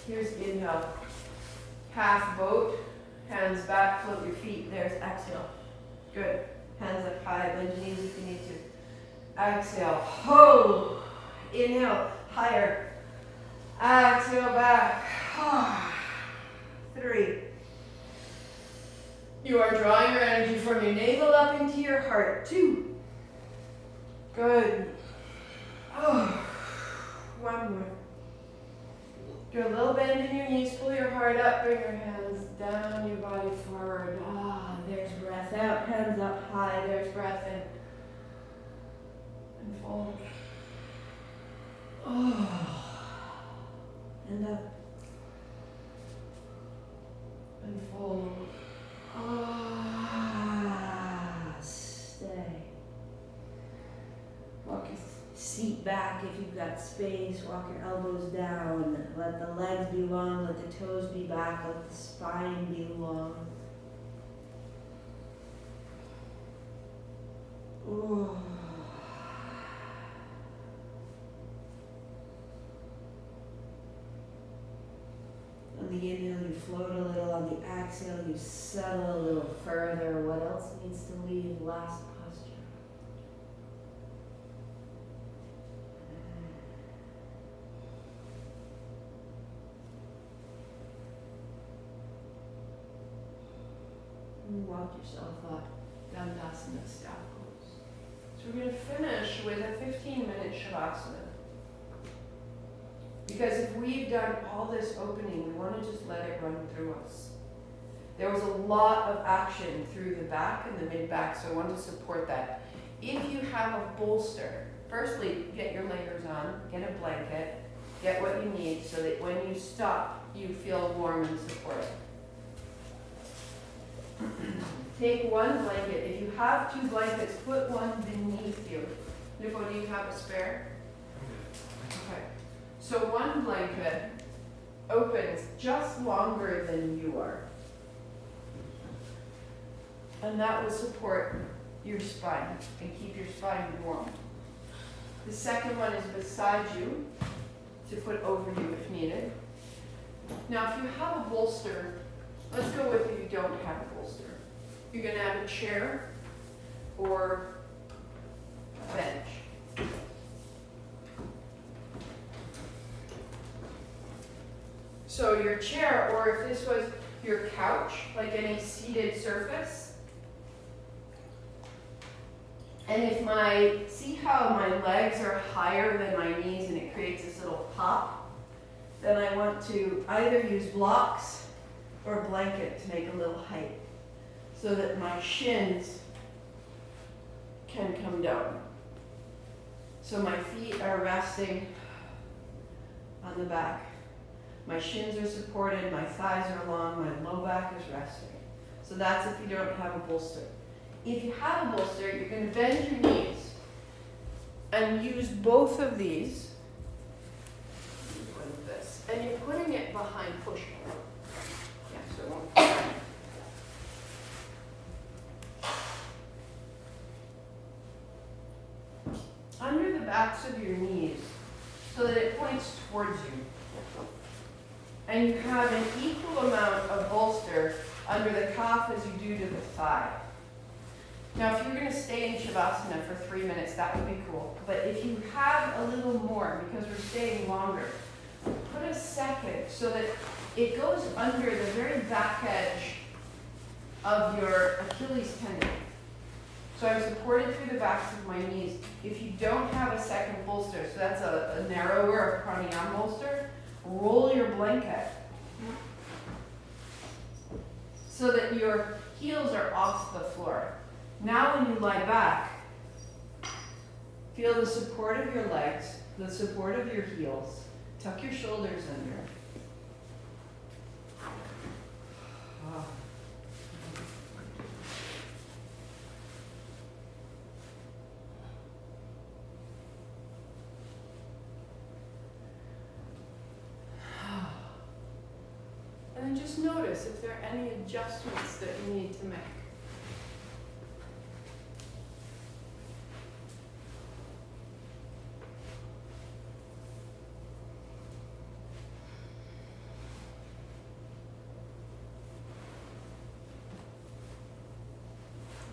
Speaker 2: Here's inhale. Half boat, hands back, float your feet. There's exhale. Good. Hands up high, bend your knees if you need to. Exhale. Hold. Inhale, higher. Exhale back. 3. You are drawing your energy from your navel up into your heart. 2. Good. 1 more. Do a little bend in your knees, pull your heart up, bring your hands down, your body forward. There's breath out, hands up high, there's breath in. And fold. And up. And fold. Stay. Walk your seat back if you've got space. Walk your elbows down. Let the legs be long. Let the toes be back. Let the spine be long. Ooh. On the inhale, you float a little. On the exhale, you settle a little further. What else needs to leave? Last posture. And walk yourself up. Dandasana, staff pose. So we're going to finish with a 15-minute Shavasana. We
Speaker 1: because if we've done all this opening, we want to just let it run through us. There was a lot of action through the back and the mid-back, so I want to support that. If you have a bolster, firstly, get your layers on, get a blanket, get what you need so that when you stop, you feel warm and supported. Take one blanket. If you have 2 blankets, put one beneath you. Nico, do you have a spare? Okay. So one blanket opens just longer than you are. And that will support your spine and keep your spine warm. The second one is beside you to put over you if needed. Now, if you have a bolster, let's go with if you don't have a bolster. You're going to have a chair or a bench. So your chair, or if this was your couch, like any seated surface. And if see how my legs are higher than my knees and it creates this little pop? Then I want to either use blocks or a blanket to make a little height so that my shins can come down. So my feet are resting on the back. My shins are supported, my thighs are long, my low back is resting. So that's if you don't have a bolster. If you have a bolster, you're going to bend your knees and use both of these like this. And you're putting it behind pushing. Yeah, so it won't fall. Under the backs of your knees so that it points towards you. And you have an equal amount of bolster under the calf as you do to the thigh. Now, if you're going to stay in Shavasana for 3 minutes, that would be cool. But if you have a little more, because we're staying longer, put a second so that it goes under the very back edge of your Achilles tendon. So I'm supported through the backs of my knees. If you don't have a second bolster, so that's a narrower pranayama bolster, roll your blanket so that your heels are off the floor. Now when you lie back, feel the support of your legs, the support of your heels. Tuck your shoulders under. And then just notice if there are any adjustments that you need to make.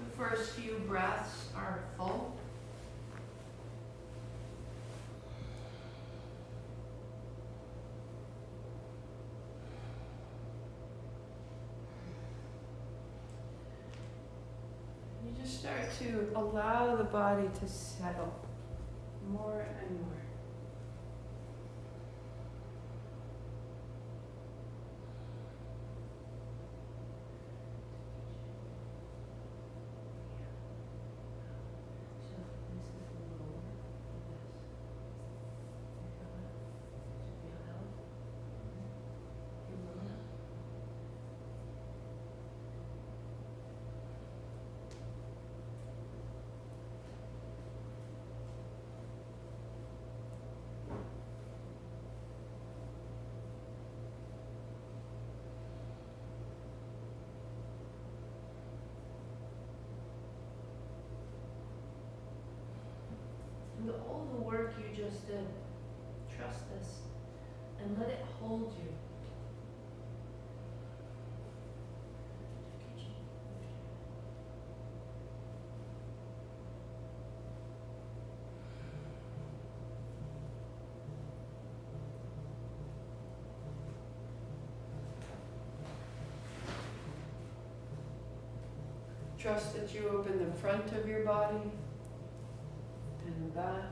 Speaker 1: The first few breaths are full. You just start to allow the body to settle more and more. All the work you just did, trust this and let it hold you. Trust that you open the front of your body and the back.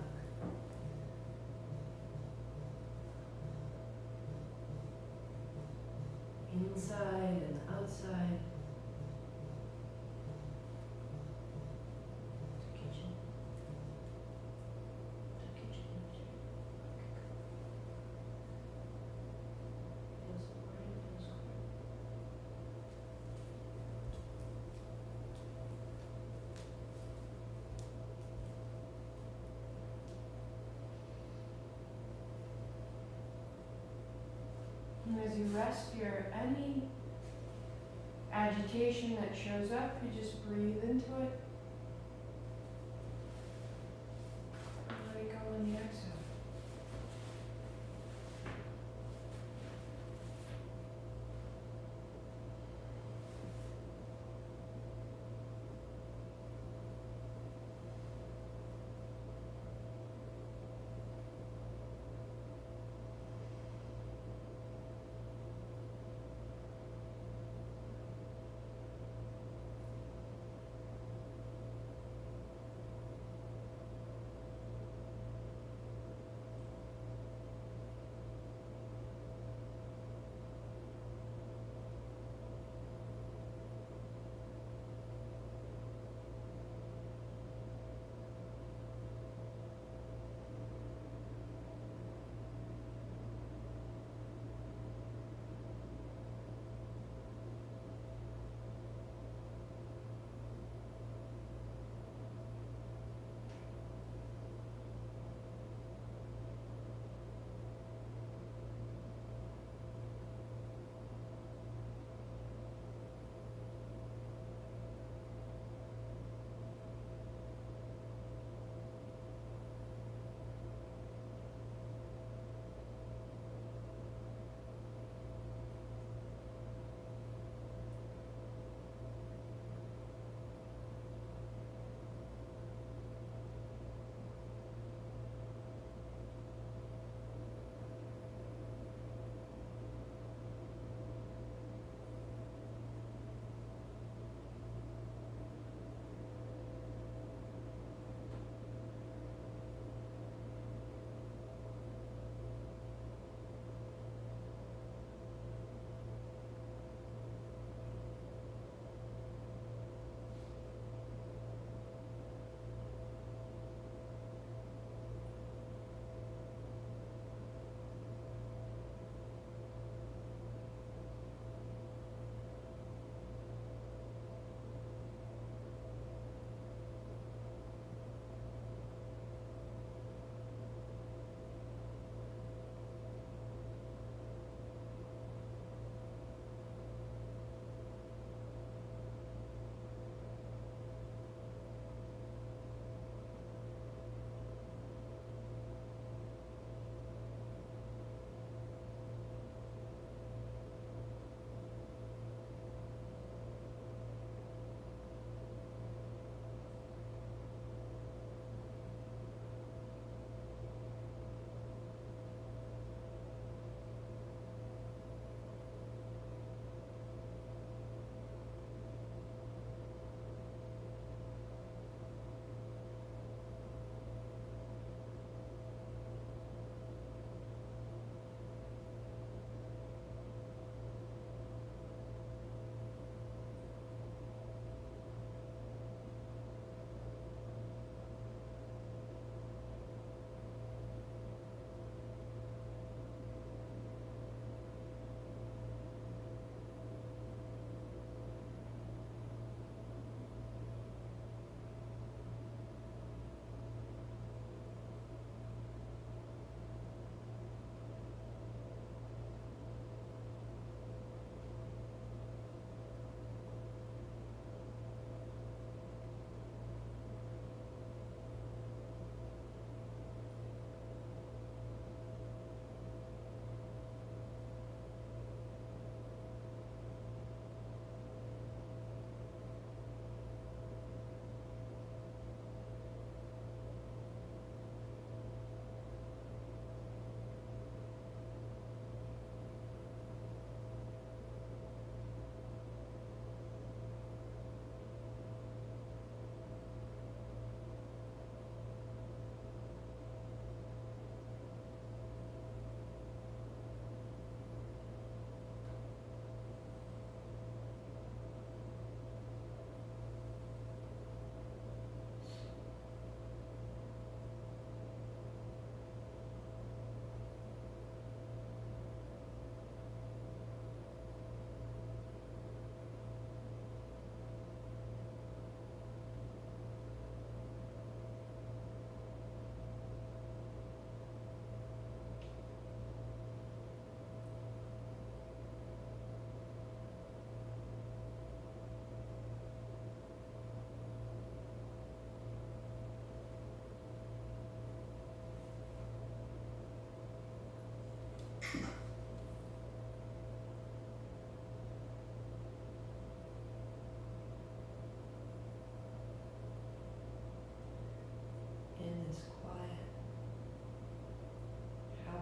Speaker 2: the inside and the outside. The kitchen. The kitchen. Feels right, feels good.
Speaker 1: And as you rest here, any agitation that shows up, you just breathe into it. And let it go on the exhale.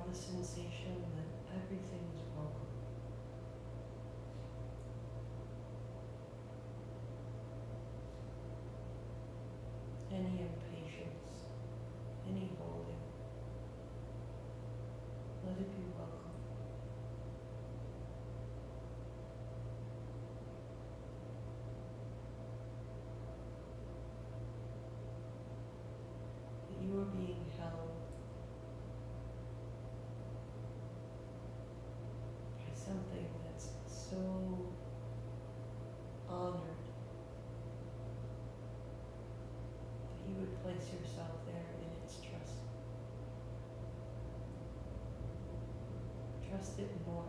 Speaker 2: the sensation that everything is welcome. Any impatience, any holding, let it be welcome. That you are being held by something that's so honored that you would place yourself there in its trust. Trust it more.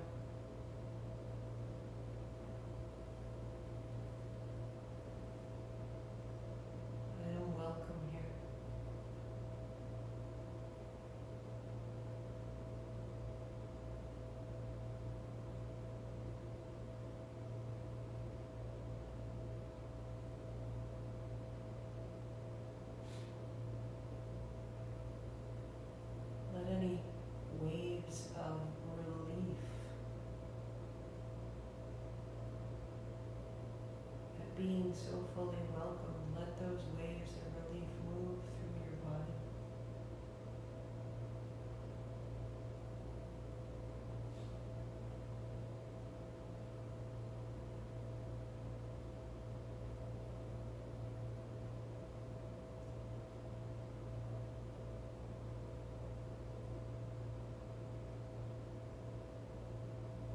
Speaker 2: I am welcome here. Let any waves of relief at being so fully welcome, let those waves of relief move through your body.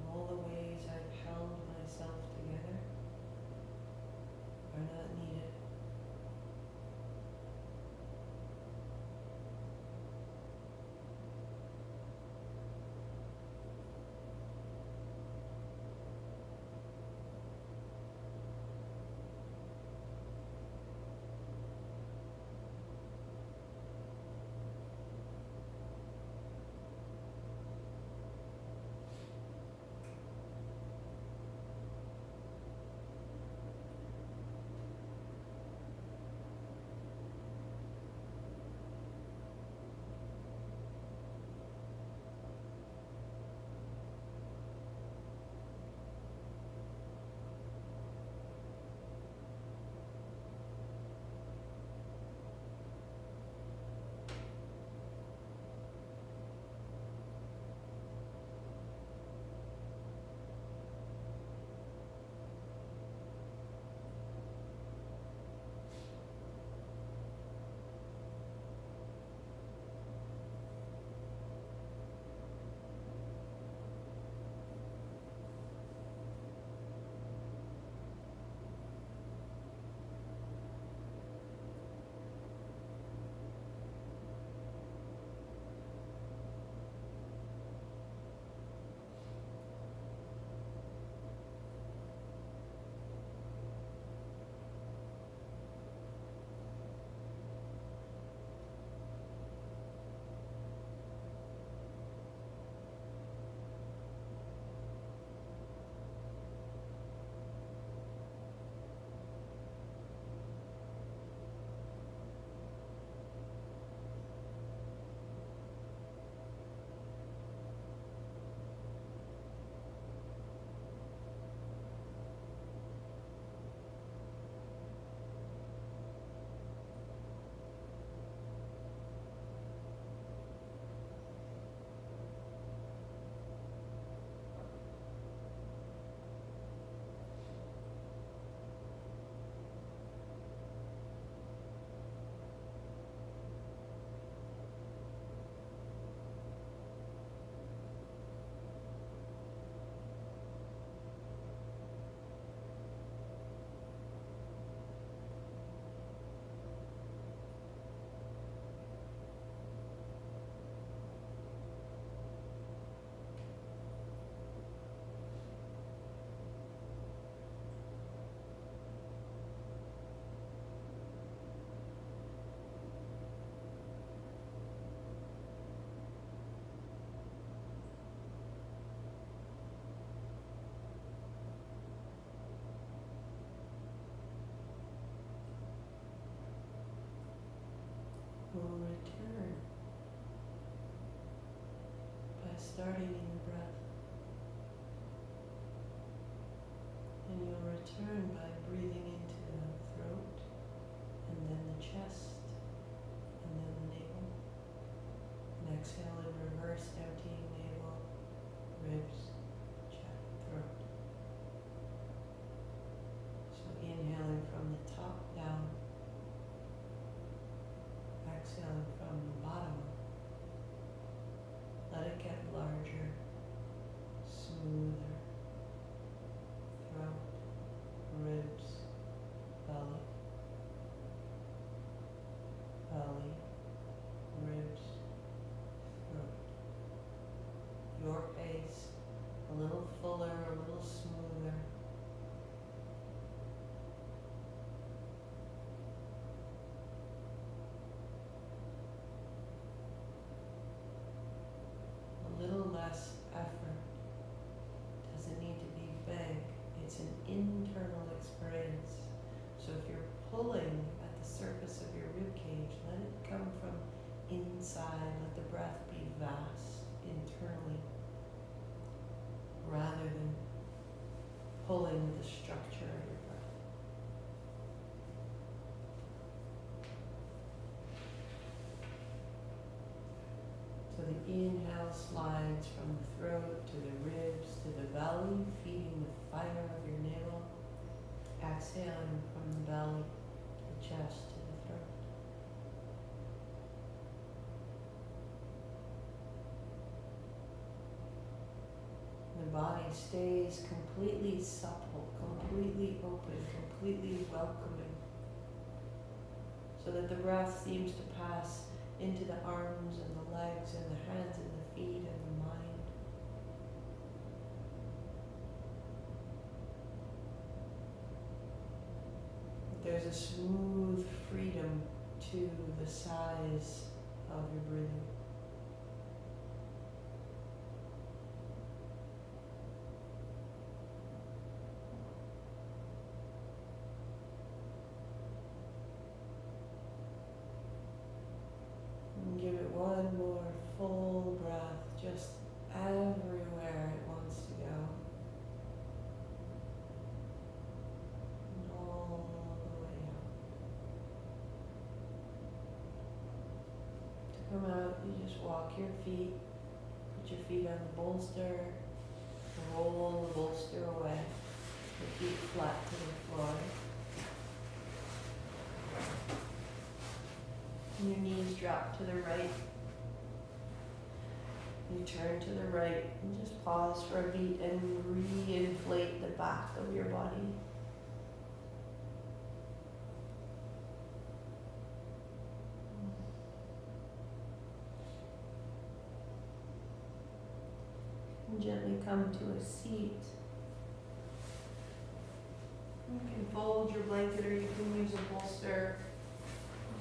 Speaker 2: All the ways I've held myself together are not needed. will return starting in the breath. And you'll return by breathing into the throat, and then the chest, and then the navel. And exhale in reverse, emptying navel, ribs, chest, throat. So inhaling from the top down, exhaling from the bottom up. Let it get larger, smoother. Throat, ribs, belly, belly, ribs, throat. Your pace, a little fuller, a little smoother. A little less effort. Doesn't need to be big. It's an internal experience. So if you're pulling at the surface of your rib cage, let it come from inside. Let the breath be vast internally, rather than pulling the structure of your breath. So the inhale slides from the throat to the ribs to the belly, feeding the fire of your navel. Exhaling from the belly to the chest to the throat. The body stays completely supple, completely open, completely welcoming, so that the breath seems to pass into the arms and the legs and the hands and the feet and the mind. There's a smooth freedom to the size of your breathing. And give it one more full breath, just everywhere it wants to go. And all the way out. To come out, you just walk your feet, put your feet on the bolster, roll the bolster away, your feet flat to the floor. And your knees drop to the right. You turn to the right and just pause for a beat and re-inflate the back of your body. And gently come to a seat. You can fold your blanket or you can use a bolster.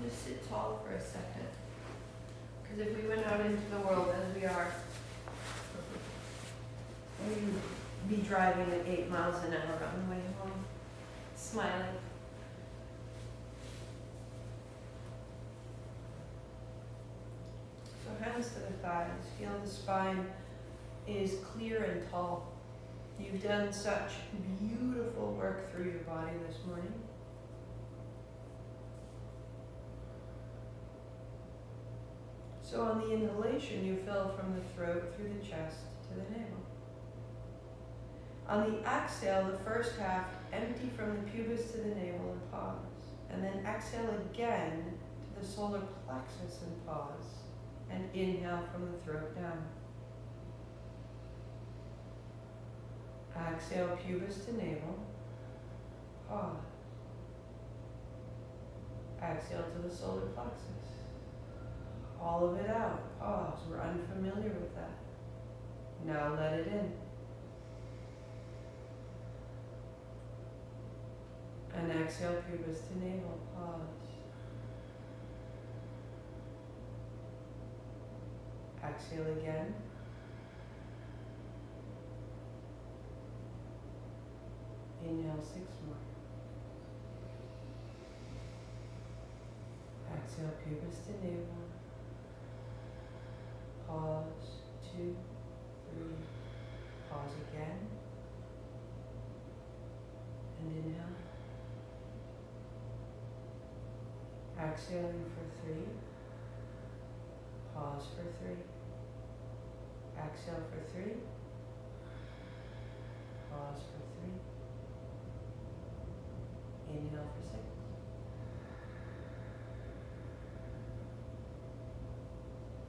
Speaker 2: Just sit tall for a second. Because if we went out into the world as we are, we'd be driving at 8 miles an hour on the way home, smiling. So hands to the thighs. Feel the spine is clear and tall. You've done such beautiful work through your body this morning. So on the inhalation, you fill from the throat through the chest to the navel. On the exhale, the first half, empty from the pubis to the navel and pause. And then exhale again to the solar plexus and pause. And inhale from the throat down. Exhale, pubis to navel. Pause. Exhale to the solar plexus. All of it out. Pause. We're unfamiliar with that. Now let it in. And exhale, pubis to navel. Pause. Exhale again. Inhale 6 more. Exhale, pubis to navel. Pause. 2.
Speaker 1: 3. Pause again. And inhale. Exhaling for 3. Pause for 3. Exhale for 3. Pause for 3. Inhale for 6.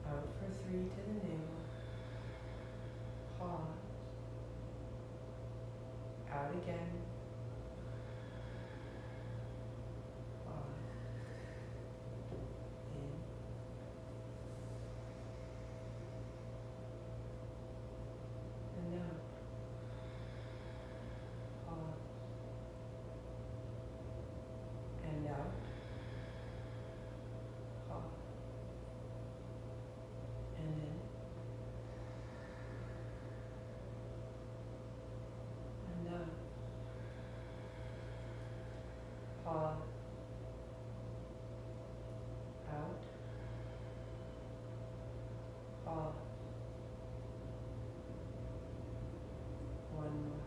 Speaker 1: Out for 3 to the navel. Pause. Out again. Pause. In. And out. Pause. And out. Pause. And in. And out. Pause. Out. Pause. One more.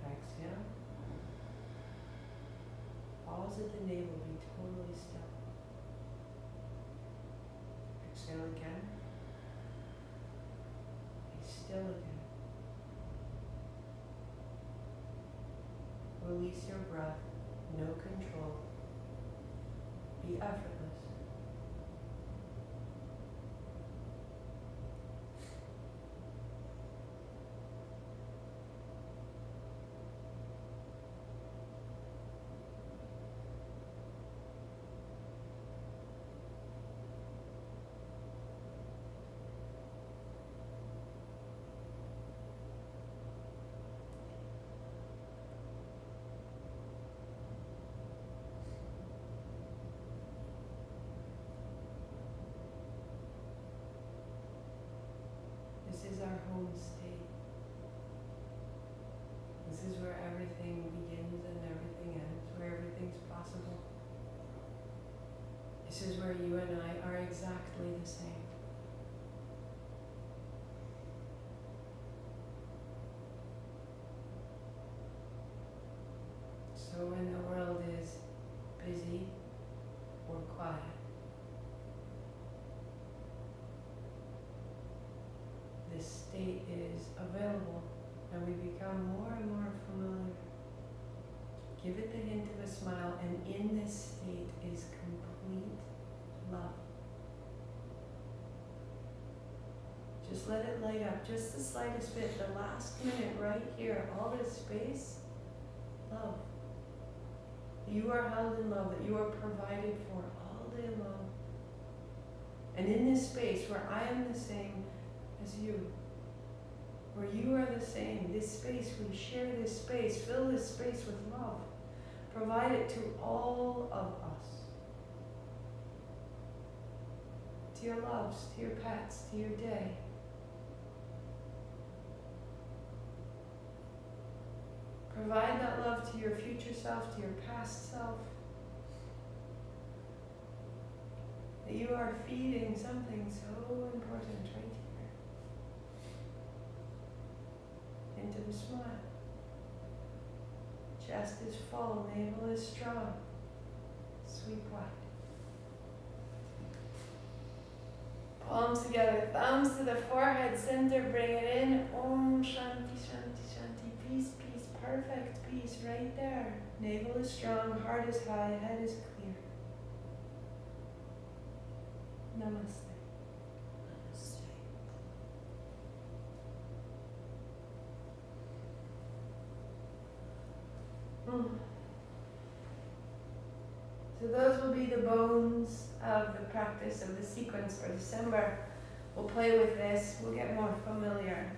Speaker 1: Exhale. Pause at the navel, be totally still. Exhale again. Be still again. Release your breath, no control. Be effortless. This is our home state. This is where everything begins and everything ends, where everything's possible. This is where you and I are exactly the same. So when the world is busy or quiet, this state is available and we become more and more familiar. Give it the hint of a smile, and in this state is complete love. Just let it light up, just the slightest bit, the last minute right here, all this space, love. You are held in love, that you are provided for all day long. And in this space where I am the same as you, where you are the same, this space, we share this space, fill this space with love. Provide it to all of us. To your loves, to your pets, to your day. Provide that love to your future self, to your past self. That you are feeding something so important right here. Into the smile. Chest is full, navel is strong. Sweep wide. Palms together, thumbs to the forehead center, bring it in. Om Shanti Shanti Shanti. Peace, peace, perfect peace right there. Navel is strong, heart is high, head is clear. Namaste.
Speaker 2: Namaste.
Speaker 1: So those will be the bones of the practice of the sequence for December. We'll play with this, we'll get more familiar.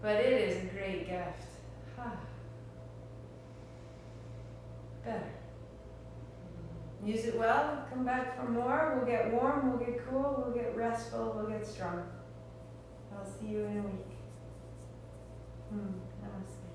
Speaker 1: But it is a great gift. Better. Use it well, come back for more, we'll get warm, we'll get cool, we'll get restful, we'll get strong. I'll see you in a week. Namaste.